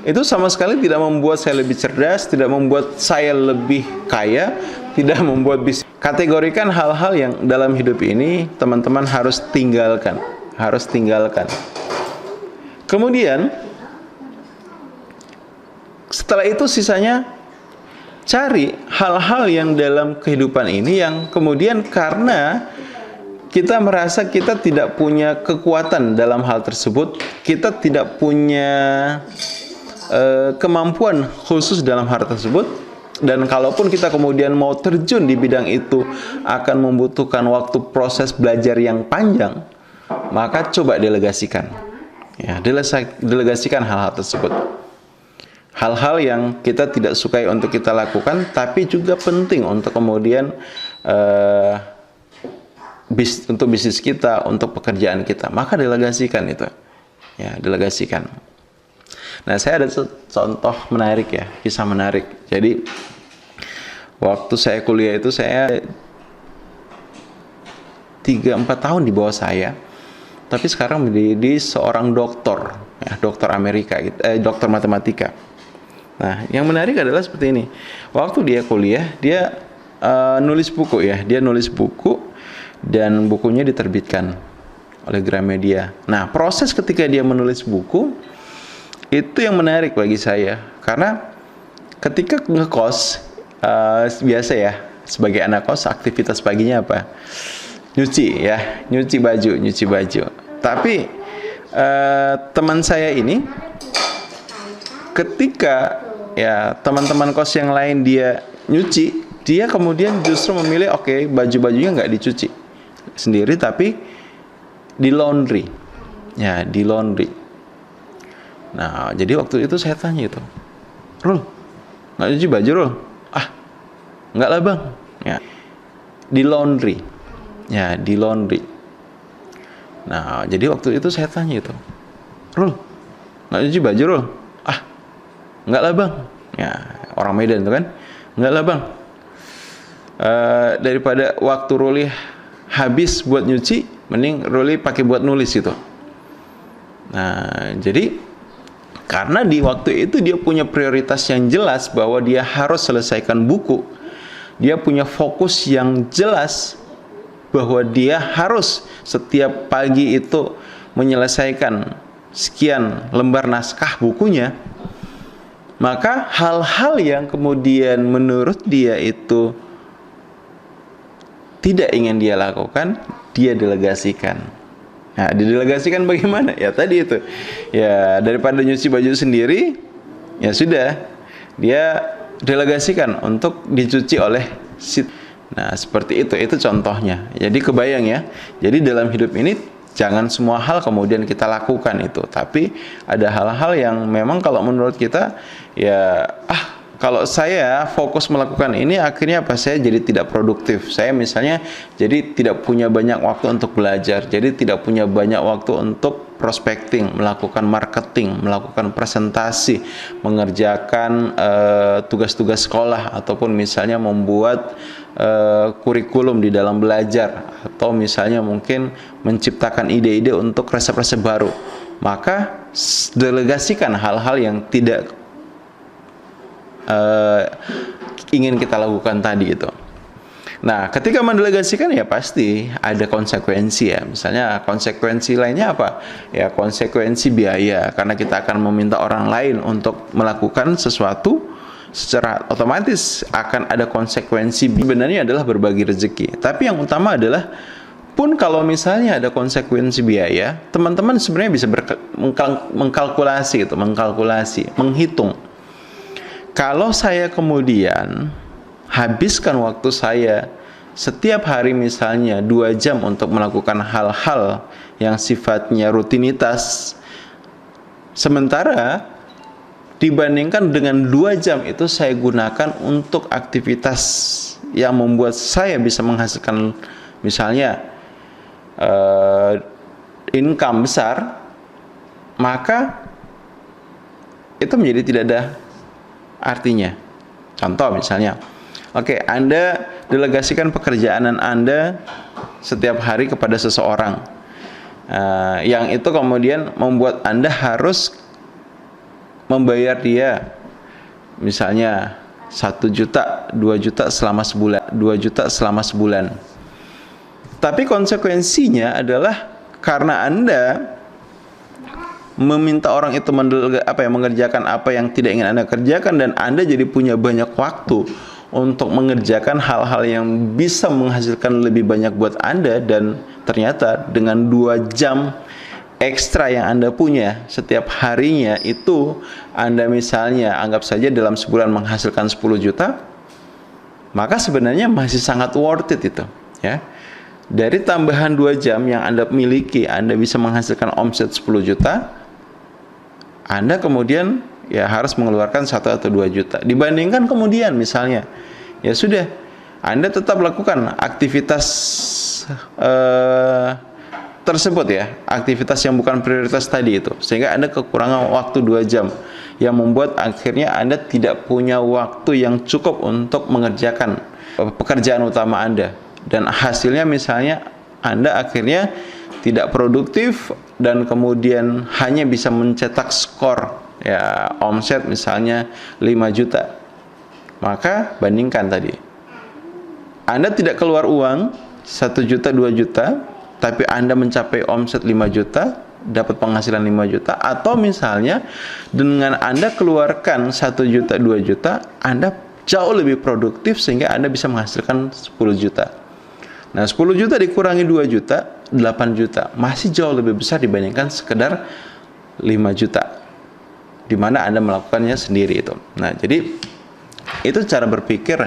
Speaker 1: itu sama sekali tidak membuat saya lebih cerdas, tidak membuat saya lebih kaya, tidak membuat bisnis. Kategorikan hal-hal yang dalam hidup ini teman-teman harus tinggalkan, harus tinggalkan. Kemudian setelah itu sisanya cari hal-hal yang dalam kehidupan ini yang kemudian karena kita merasa kita tidak punya kekuatan dalam hal tersebut, kita tidak punya kemampuan khusus dalam hal tersebut, dan kalaupun kita kemudian mau terjun di bidang itu akan membutuhkan waktu proses belajar yang panjang, maka coba delegasikan. Ya, delegasikan hal-hal tersebut. Hal-hal yang kita tidak sukai untuk kita lakukan, tapi juga penting untuk kemudian untuk bisnis kita, untuk pekerjaan kita, maka delegasikan itu. Ya, delegasikan. Nah, saya ada contoh menarik ya, kisah menarik. Jadi, waktu saya kuliah itu saya 3-4 tahun di bawah saya. Tapi sekarang menjadi seorang dokter, ya, dokter Amerika, dokter matematika. Nah, yang menarik adalah seperti ini. Waktu dia kuliah, dia nulis buku ya, dia nulis buku dan bukunya diterbitkan oleh Gramedia. Nah, proses ketika dia menulis buku itu yang menarik bagi saya, karena ketika ngekos biasa ya, sebagai anak kos aktivitas paginya apa? Nyuci ya, nyuci baju. Tapi teman saya ini ketika ya teman-teman kos yang lain dia nyuci, dia kemudian justru memilih oke, baju-bajunya nggak dicuci sendiri tapi di laundry. Ya, di laundry. Nah, jadi waktu itu saya tanya itu, Rul, nggak cuci baju Rul? Ah, nggak lah bang. Ya, di laundry. Ya, di laundry. Nah, jadi waktu itu saya tanya itu, Rul, nggak cuci baju Rul? Ah, nggak lah bang. Ya, orang Medan itu kan, nggak lah bang. Daripada waktu Ruli habis buat nyuci, mending Ruli pakai buat nulis gitu. Nah, jadi karena di waktu itu dia punya prioritas yang jelas bahwa dia harus selesaikan buku, dia punya fokus yang jelas bahwa dia harus setiap pagi itu menyelesaikan sekian lembar naskah bukunya. Maka hal-hal yang kemudian menurut dia itu tidak ingin dia lakukan, dia delegasikan. Nah, didelegasikan bagaimana? Ya tadi itu. Ya, daripada nyuci baju sendiri, ya sudah, dia delegasikan untuk dicuci oleh si. Nah, seperti itu contohnya. Jadi kebayang ya. Jadi dalam hidup ini jangan semua hal kemudian kita lakukan itu, tapi ada hal-hal yang memang kalau menurut kita ya kalau saya fokus melakukan ini, akhirnya apa? Saya jadi tidak produktif. Saya misalnya jadi tidak punya banyak waktu untuk belajar, jadi tidak punya banyak waktu untuk prospecting, melakukan marketing, melakukan presentasi, mengerjakan tugas-tugas sekolah, ataupun misalnya membuat kurikulum di dalam belajar, atau misalnya mungkin menciptakan ide-ide untuk resep-resep baru. Maka delegasikan hal-hal yang tidak ingin kita lakukan tadi itu. Nah, ketika mendelegasikan ya pasti ada konsekuensi ya. Misalnya konsekuensi lainnya apa? Ya konsekuensi biaya, karena kita akan meminta orang lain untuk melakukan sesuatu, secara otomatis akan ada konsekuensi. Sebenarnya adalah berbagi rezeki. Tapi yang utama adalah pun kalau misalnya ada konsekuensi biaya, teman-teman sebenarnya bisa mengkalkulasi, menghitung. Kalau saya kemudian habiskan waktu saya setiap hari misalnya 2 jam untuk melakukan hal-hal yang sifatnya rutinitas, sementara dibandingkan dengan 2 jam itu saya gunakan untuk aktivitas yang membuat saya bisa menghasilkan misalnya income besar, maka itu menjadi tidak ada artinya. Contoh misalnya, oke, Anda delegasikan pekerjaan Anda setiap hari kepada seseorang, yang itu kemudian membuat Anda harus membayar dia misalnya 1 juta, 2 juta selama sebulan, 2 juta selama sebulan. Tapi konsekuensinya adalah karena Anda meminta orang itu mengerjakan apa yang tidak ingin Anda kerjakan, dan Anda jadi punya banyak waktu untuk mengerjakan hal-hal yang bisa menghasilkan lebih banyak buat Anda, dan ternyata dengan 2 jam ekstra yang Anda punya setiap harinya itu, Anda misalnya anggap saja dalam sebulan menghasilkan 10 juta, maka sebenarnya masih sangat worth it itu ya. Dari tambahan 2 jam yang Anda miliki, Anda bisa menghasilkan omset 10 juta. Anda kemudian ya harus mengeluarkan 1 atau 2 juta. Dibandingkan kemudian misalnya, ya sudah, Anda tetap lakukan aktivitas tersebut ya, aktivitas yang bukan prioritas tadi itu, sehingga Anda kekurangan waktu 2 jam, yang membuat akhirnya Anda tidak punya waktu yang cukup untuk mengerjakan pekerjaan utama Anda. Dan hasilnya misalnya Anda akhirnya tidak produktif, dan kemudian hanya bisa mencetak skor ya omset misalnya 5 juta. Maka bandingkan tadi, Anda tidak keluar uang 1 juta 2 juta, tapi Anda mencapai omset 5 juta, dapat penghasilan 5 juta. Atau misalnya dengan Anda keluarkan 1 juta 2 juta, Anda jauh lebih produktif sehingga Anda bisa menghasilkan 10 juta. Nah, 10 juta dikurangi 2 juta, 8 juta. Masih jauh lebih besar dibandingkan sekedar 5 juta, di mana Anda melakukannya sendiri itu. Nah, jadi itu cara berpikir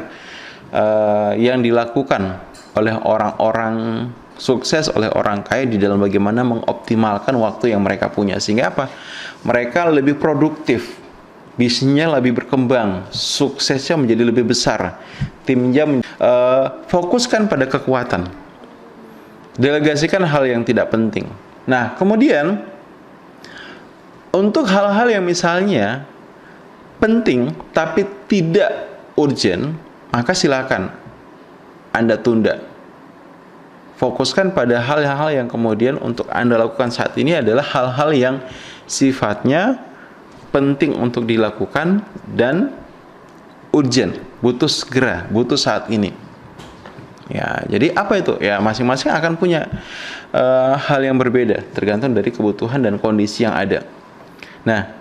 Speaker 1: yang dilakukan oleh orang-orang sukses, oleh orang kaya di dalam bagaimana mengoptimalkan waktu yang mereka punya. Sehingga apa? Mereka lebih produktif, bisnisnya lebih berkembang, suksesnya menjadi lebih besar, timnya fokuskan pada kekuatan, delegasikan hal yang tidak penting. Nah, kemudian untuk hal-hal yang misalnya penting tapi tidak urgent, maka silakan Anda tunda. Fokuskan pada hal-hal yang kemudian untuk Anda lakukan saat ini adalah hal-hal yang sifatnya penting untuk dilakukan dan urgent, butuh segera, butuh saat ini. Ya, jadi apa itu? Ya, masing-masing akan punya hal yang berbeda tergantung dari kebutuhan dan kondisi yang ada. Nah,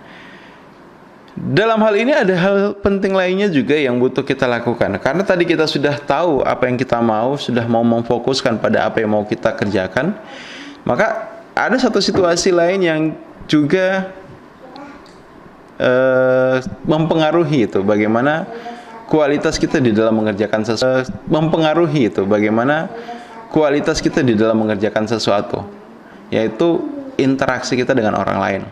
Speaker 1: dalam hal ini ada hal penting lainnya juga yang butuh kita lakukan. Karena tadi kita sudah tahu apa yang kita mau, sudah mau memfokuskan pada apa yang mau kita kerjakan, maka ada satu situasi lain yang juga mempengaruhi itu bagaimana kualitas kita di dalam mengerjakan sesuatu. Yaitu interaksi kita dengan orang lain.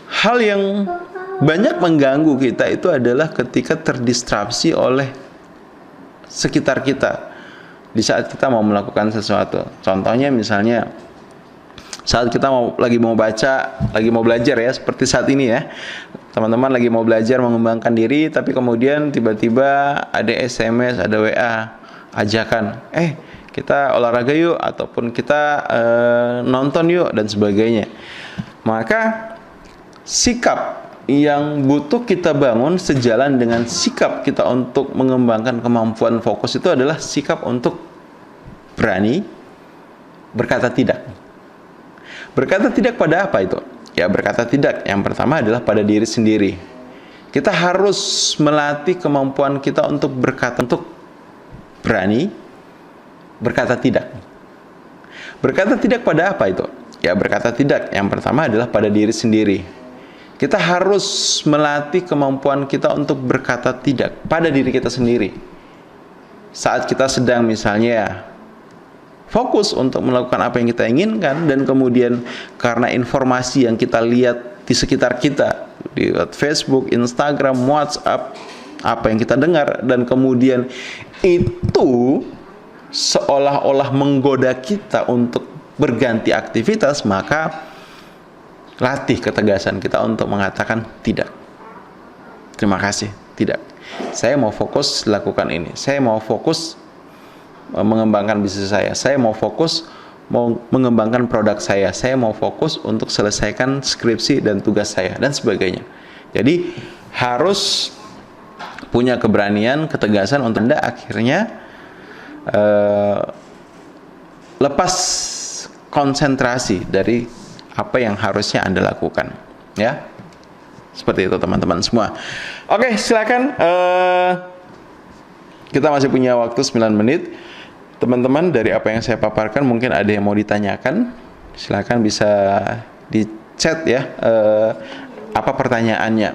Speaker 1: Hal yang banyak mengganggu kita itu adalah ketika terdistraksi oleh sekitar kita di saat kita mau melakukan sesuatu. Contohnya misalnya saat kita lagi mau baca, lagi mau belajar ya, seperti saat ini ya. Teman-teman lagi mau belajar mengembangkan diri, tapi kemudian tiba-tiba ada SMS, ada WA, ajakan, kita olahraga yuk, ataupun kita nonton yuk, dan sebagainya. Maka sikap yang butuh kita bangun sejalan dengan sikap kita untuk mengembangkan kemampuan fokus itu adalah sikap untuk berani berkata tidak. Berkata tidak pada apa itu? Ya, berkata tidak yang pertama adalah pada diri sendiri. Kita harus melatih kemampuan kita untuk berani berkata tidak. Berkata tidak pada apa itu? Ya, berkata tidak yang pertama adalah pada diri sendiri. Kita harus melatih kemampuan kita untuk berkata tidak pada diri kita sendiri. Saat kita sedang misalnya fokus untuk melakukan apa yang kita inginkan, dan kemudian karena informasi yang kita lihat di sekitar kita, di Facebook, Instagram, WhatsApp, apa yang kita dengar, dan kemudian itu seolah-olah menggoda kita untuk berganti aktivitas, maka latih ketegasan kita untuk mengatakan tidak. Terima kasih, tidak. Saya mau fokus lakukan ini. Saya mau fokus mengembangkan bisnis saya. Saya mau fokus mau mengembangkan produk saya. Saya mau fokus untuk selesaikan skripsi dan tugas saya, dan sebagainya. Jadi harus punya keberanian, ketegasan untuk Anda akhirnya lepas konsentrasi dari apa yang harusnya Anda lakukan, ya. Seperti itu teman-teman semua. Oke, silakan. Kita masih punya waktu 9 menit. Teman-teman, dari apa yang saya paparkan mungkin ada yang mau ditanyakan. Silakan bisa di chat ya, apa pertanyaannya.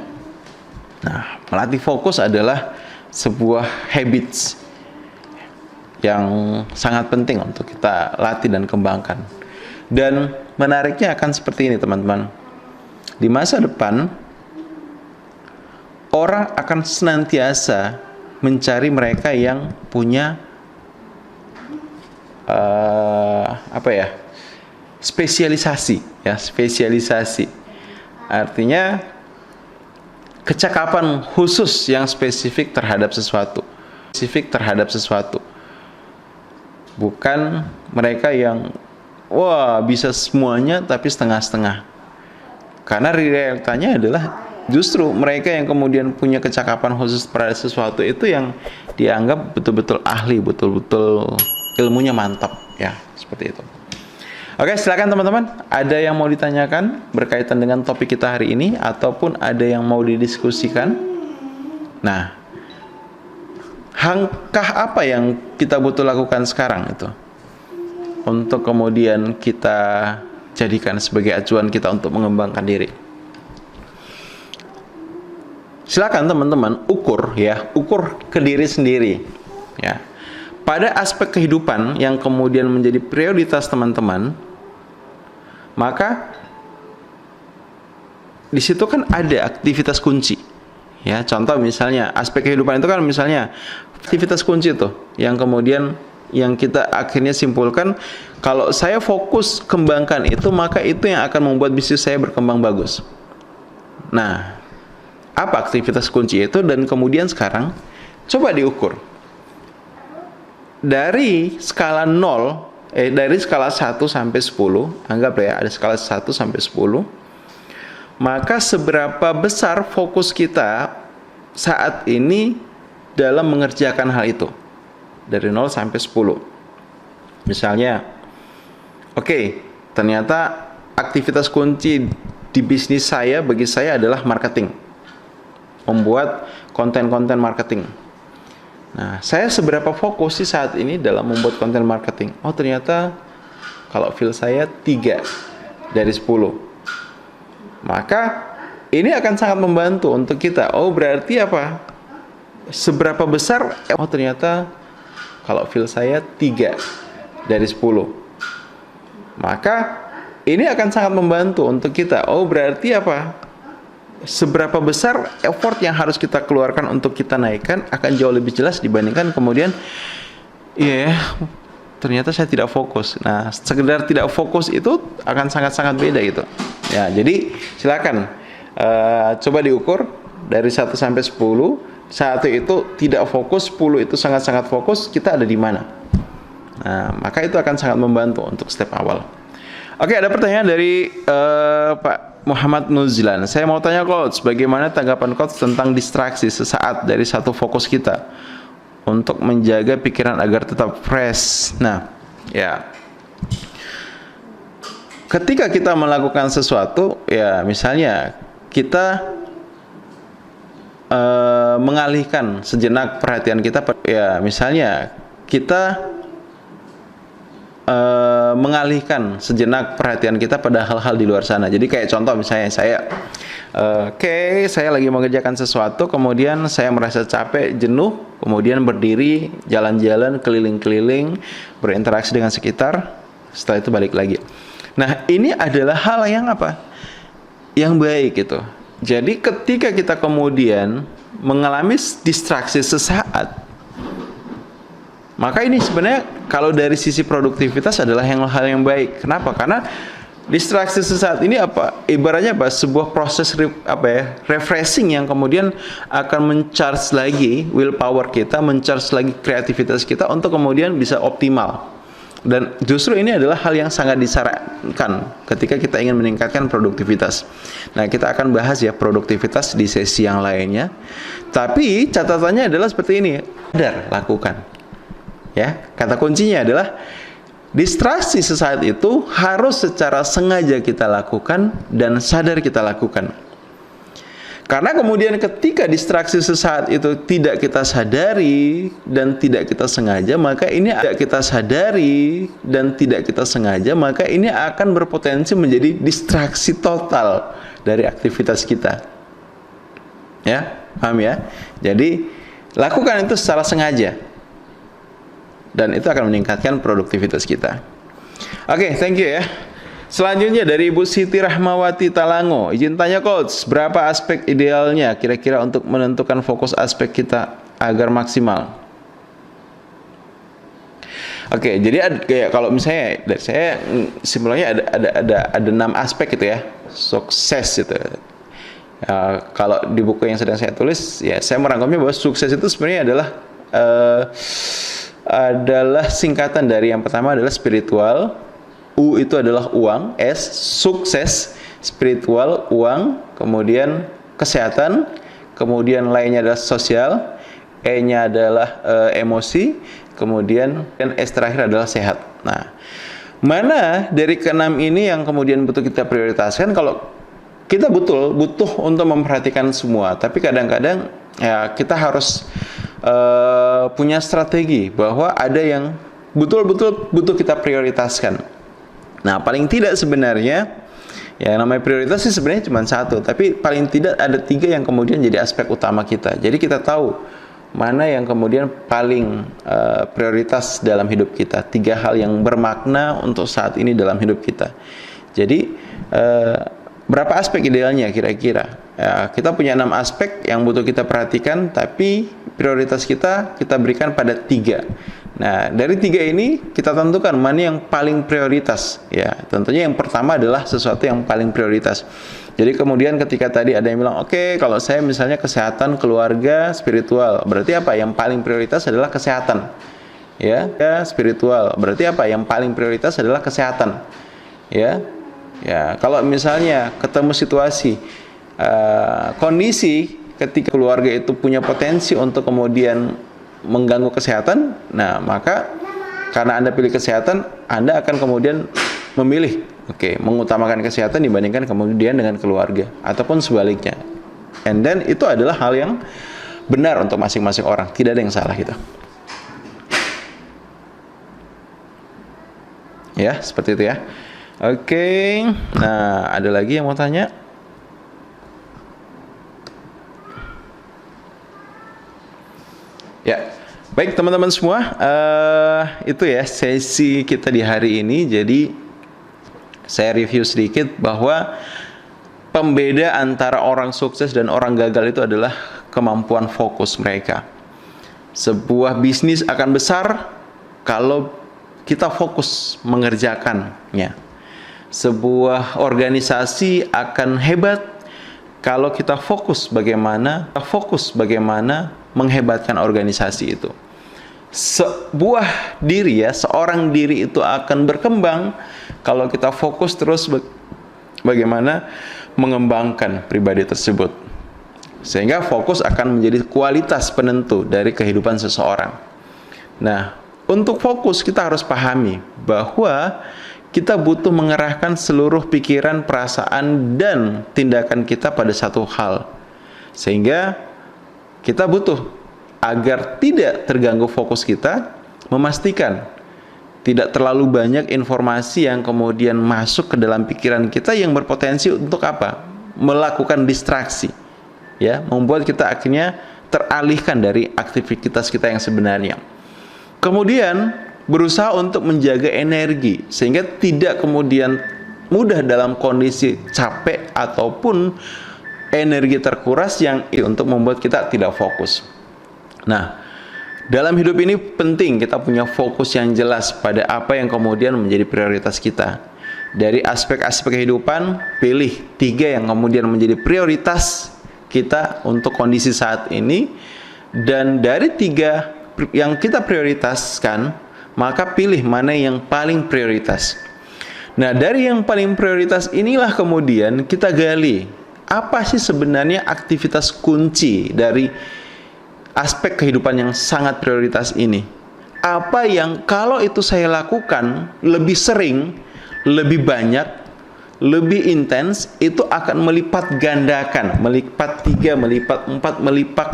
Speaker 1: Nah, melatih fokus adalah sebuah habits yang sangat penting untuk kita latih dan kembangkan. Dan menariknya akan seperti ini teman-teman. Di masa depan, orang akan senantiasa mencari mereka yang punya spesialisasi. Artinya kecakapan khusus yang spesifik terhadap sesuatu. Bukan mereka yang bisa semuanya tapi setengah-setengah. Karena realitanya adalah justru mereka yang kemudian punya kecakapan khusus pada sesuatu itu yang dianggap betul-betul ahli, betul-betul ilmunya mantap, ya, seperti itu. Oke, silakan teman-teman, ada yang mau ditanyakan berkaitan dengan topik kita hari ini, ataupun ada yang mau didiskusikan. Nah, langkah apa yang kita butuh lakukan sekarang itu untuk kemudian kita jadikan sebagai acuan kita untuk mengembangkan diri? Silakan teman-teman ukur ke diri sendiri, ya. Pada aspek kehidupan yang kemudian menjadi prioritas teman-teman, maka di situ kan ada aktivitas kunci, ya. Contoh misalnya aspek kehidupan itu kan misalnya aktivitas kunci itu yang kemudian yang kita akhirnya simpulkan, kalau saya fokus kembangkan itu, maka itu yang akan membuat bisnis saya berkembang bagus. Nah, apa aktivitas kunci itu? Dan kemudian sekarang coba diukur. dari skala 0, dari skala 1 sampai 10, anggap ya ada skala 1 sampai 10, maka seberapa besar fokus kita saat ini dalam mengerjakan hal itu dari 0 sampai 10. Misalnya, ternyata aktivitas kunci di bisnis saya, bagi saya adalah marketing, membuat konten-konten marketing. Nah, saya seberapa fokus sih saat ini dalam membuat konten marketing? Oh, ternyata kalau feel saya 3 dari 10. Maka ini akan sangat membantu untuk kita. Oh, berarti apa? Seberapa besar? Oh, ternyata kalau feel saya 3 dari 10. Maka ini akan sangat membantu untuk kita. Oh, berarti apa? Seberapa besar effort yang harus kita keluarkan untuk kita naikkan akan jauh lebih jelas dibandingkan kemudian ternyata saya tidak fokus. Nah, sekedar tidak fokus itu akan sangat-sangat beda gitu. Ya, jadi silakan coba diukur dari 1 sampai 10. 1 itu tidak fokus, 10 itu sangat-sangat fokus, kita ada di mana? Nah, maka itu akan sangat membantu untuk step awal. Oke, ada pertanyaan dari Pak Muhammad Nuzlan. Saya mau tanya Coach, bagaimana tanggapan Coach tentang distraksi sesaat dari satu fokus kita untuk menjaga pikiran agar tetap fresh? Nah, ya, ketika kita melakukan sesuatu, ya misalnya kita mengalihkan sejenak perhatian kita, ya misalnya kita mengalihkan sejenak perhatian kita pada hal-hal di luar sana. Jadi kayak contoh misalnya saya lagi mengerjakan sesuatu, kemudian saya merasa capek, jenuh, kemudian berdiri, jalan-jalan, keliling-keliling, berinteraksi dengan sekitar, setelah itu balik lagi. Nah, ini adalah hal yang apa? Yang baik gitu. Jadi ketika kita kemudian mengalami distraksi sesaat, maka ini sebenarnya kalau dari sisi produktivitas adalah hal yang baik. Kenapa? Karena distraksi sesaat ini ibaratnya sebuah proses refreshing yang kemudian akan men-charge lagi willpower kita, men-charge lagi kreativitas kita untuk kemudian bisa optimal. Dan justru ini adalah hal yang sangat disarankan ketika kita ingin meningkatkan produktivitas. Nah, kita akan bahas ya produktivitas di sesi yang lainnya. Tapi catatannya adalah seperti ini, sadar lakukan. Ya, kata kuncinya adalah distraksi sesaat itu harus secara sengaja kita lakukan dan sadar kita lakukan. Karena kemudian ketika distraksi sesaat itu tidak kita sadari dan tidak kita sengaja, maka ini akan berpotensi menjadi distraksi total dari aktivitas kita. Ya, paham ya? Jadi lakukan itu secara sengaja. Dan itu akan meningkatkan produktivitas kita. Oke, thank you ya. Selanjutnya dari Ibu Siti Rahmawati Talango. Izin tanya Coach, berapa aspek idealnya kira-kira untuk menentukan fokus aspek kita agar maksimal? Oke, jadi kayak kalau misalnya dari saya simulasinya ada 6 aspek gitu ya. Sukses gitu. Kalau di buku yang sedang saya tulis, ya saya merangkumnya bahwa sukses itu sebenarnya adalah singkatan dari yang pertama adalah spiritual, U itu adalah uang, S sukses, spiritual, uang, kemudian kesehatan, kemudian lainnya adalah sosial, E-nya adalah emosi, kemudian S terakhir adalah sehat. Nah, mana dari keenam ini yang kemudian butuh kita prioritaskan? Kalau kita butuh untuk memperhatikan semua, tapi kadang-kadang ya kita harus punya strategi bahwa ada yang betul-betul butuh kita prioritaskan. Nah, paling tidak sebenarnya yang namanya prioritas sih sebenarnya cuma satu, tapi paling tidak ada 3 yang kemudian jadi aspek utama kita. Jadi kita tahu mana yang kemudian paling prioritas dalam hidup kita. 3 hal yang bermakna untuk saat ini dalam hidup kita. Jadi berapa aspek idealnya kira-kira? Ya, kita punya 6 aspek yang butuh kita perhatikan, tapi prioritas kita berikan pada 3. Nah, dari 3 ini kita tentukan mana yang paling prioritas. Ya, tentunya yang pertama adalah sesuatu yang paling prioritas. Jadi kemudian ketika tadi ada yang bilang, oke, kalau saya misalnya kesehatan, keluarga, spiritual, berarti apa? Yang paling prioritas adalah kesehatan. ya, spiritual. Berarti apa? Yang paling prioritas adalah kesehatan. Ya. Ya, kalau misalnya ketemu situasi kondisi ketika keluarga itu punya potensi untuk kemudian mengganggu kesehatan, nah maka karena Anda pilih kesehatan, Anda akan kemudian memilih mengutamakan kesehatan dibandingkan kemudian dengan keluarga, ataupun sebaliknya. And then itu adalah hal yang benar untuk masing-masing orang, tidak ada yang salah gitu. Ya, seperti itu ya. Oke. Nah, ada lagi yang mau tanya? Ya. Baik teman-teman semua, itu ya sesi kita di hari ini. Jadi saya review sedikit bahwa pembeda antara orang sukses dan orang gagal itu adalah kemampuan fokus mereka. Sebuah bisnis akan besar kalau kita fokus mengerjakannya. Sebuah organisasi akan hebat kalau kita fokus bagaimana menghebatkan organisasi itu. Sebuah diri ya, seorang diri itu akan berkembang kalau kita fokus terus bagaimana mengembangkan pribadi tersebut. Sehingga fokus akan menjadi kualitas penentu dari kehidupan seseorang. Nah, untuk fokus kita harus pahami bahwa kita butuh mengerahkan seluruh pikiran, perasaan, dan tindakan kita pada satu hal. Sehingga kita butuh agar tidak terganggu fokus kita, memastikan tidak terlalu banyak informasi yang kemudian masuk ke dalam pikiran kita yang berpotensi untuk apa? Melakukan distraksi, ya, membuat kita akhirnya teralihkan dari aktivitas kita yang sebenarnya. Kemudian berusaha untuk menjaga energi sehingga tidak kemudian mudah dalam kondisi capek ataupun energi terkuras yang untuk membuat kita tidak fokus. Nah, dalam hidup ini penting kita punya fokus yang jelas pada apa yang kemudian menjadi prioritas kita. Dari aspek-aspek kehidupan, pilih 3 yang kemudian menjadi prioritas kita untuk kondisi saat ini. Dan dari 3 yang kita prioritaskan, maka pilih mana yang paling prioritas. Nah, dari yang paling prioritas inilah kemudian kita gali apa sih sebenarnya aktivitas kunci dari aspek kehidupan yang sangat prioritas ini. Apa yang kalau itu saya lakukan lebih sering, lebih banyak, lebih intens, itu akan melipat gandakan, melipat 3, melipat 4, melipat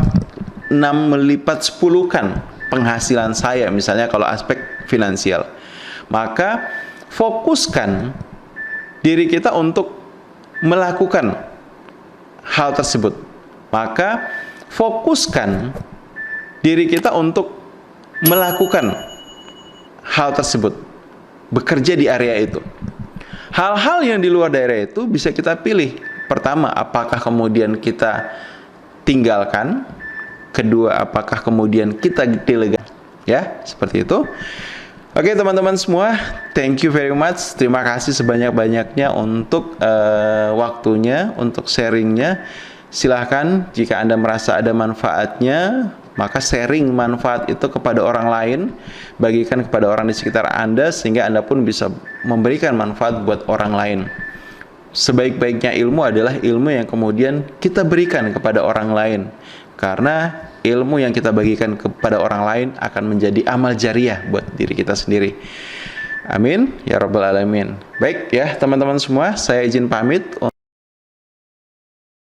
Speaker 1: 6, melipat 10 kan penghasilan saya, misalnya kalau aspek finansial. Maka fokuskan diri kita untuk melakukan hal tersebut. Maka fokuskan diri kita untuk melakukan hal tersebut, bekerja di area itu. Hal-hal yang di luar daerah itu bisa kita pilih. Pertama, apakah kemudian kita tinggalkan? Kedua, apakah kemudian kita delegasi? Ya, seperti itu. Oke teman-teman semua, thank you very much. Terima kasih sebanyak-banyaknya untuk waktunya, untuk sharingnya. Silahkan jika Anda merasa ada manfaatnya, maka sharing manfaat itu kepada orang lain, bagikan kepada orang di sekitar Anda, sehingga Anda pun bisa memberikan manfaat buat orang lain. Sebaik-baiknya ilmu adalah ilmu yang kemudian kita berikan kepada orang lain, karena ilmu yang kita bagikan kepada orang lain akan menjadi amal jariah buat diri kita sendiri. Amin ya rabbal alamin. Baik ya teman-teman semua, saya izin pamit.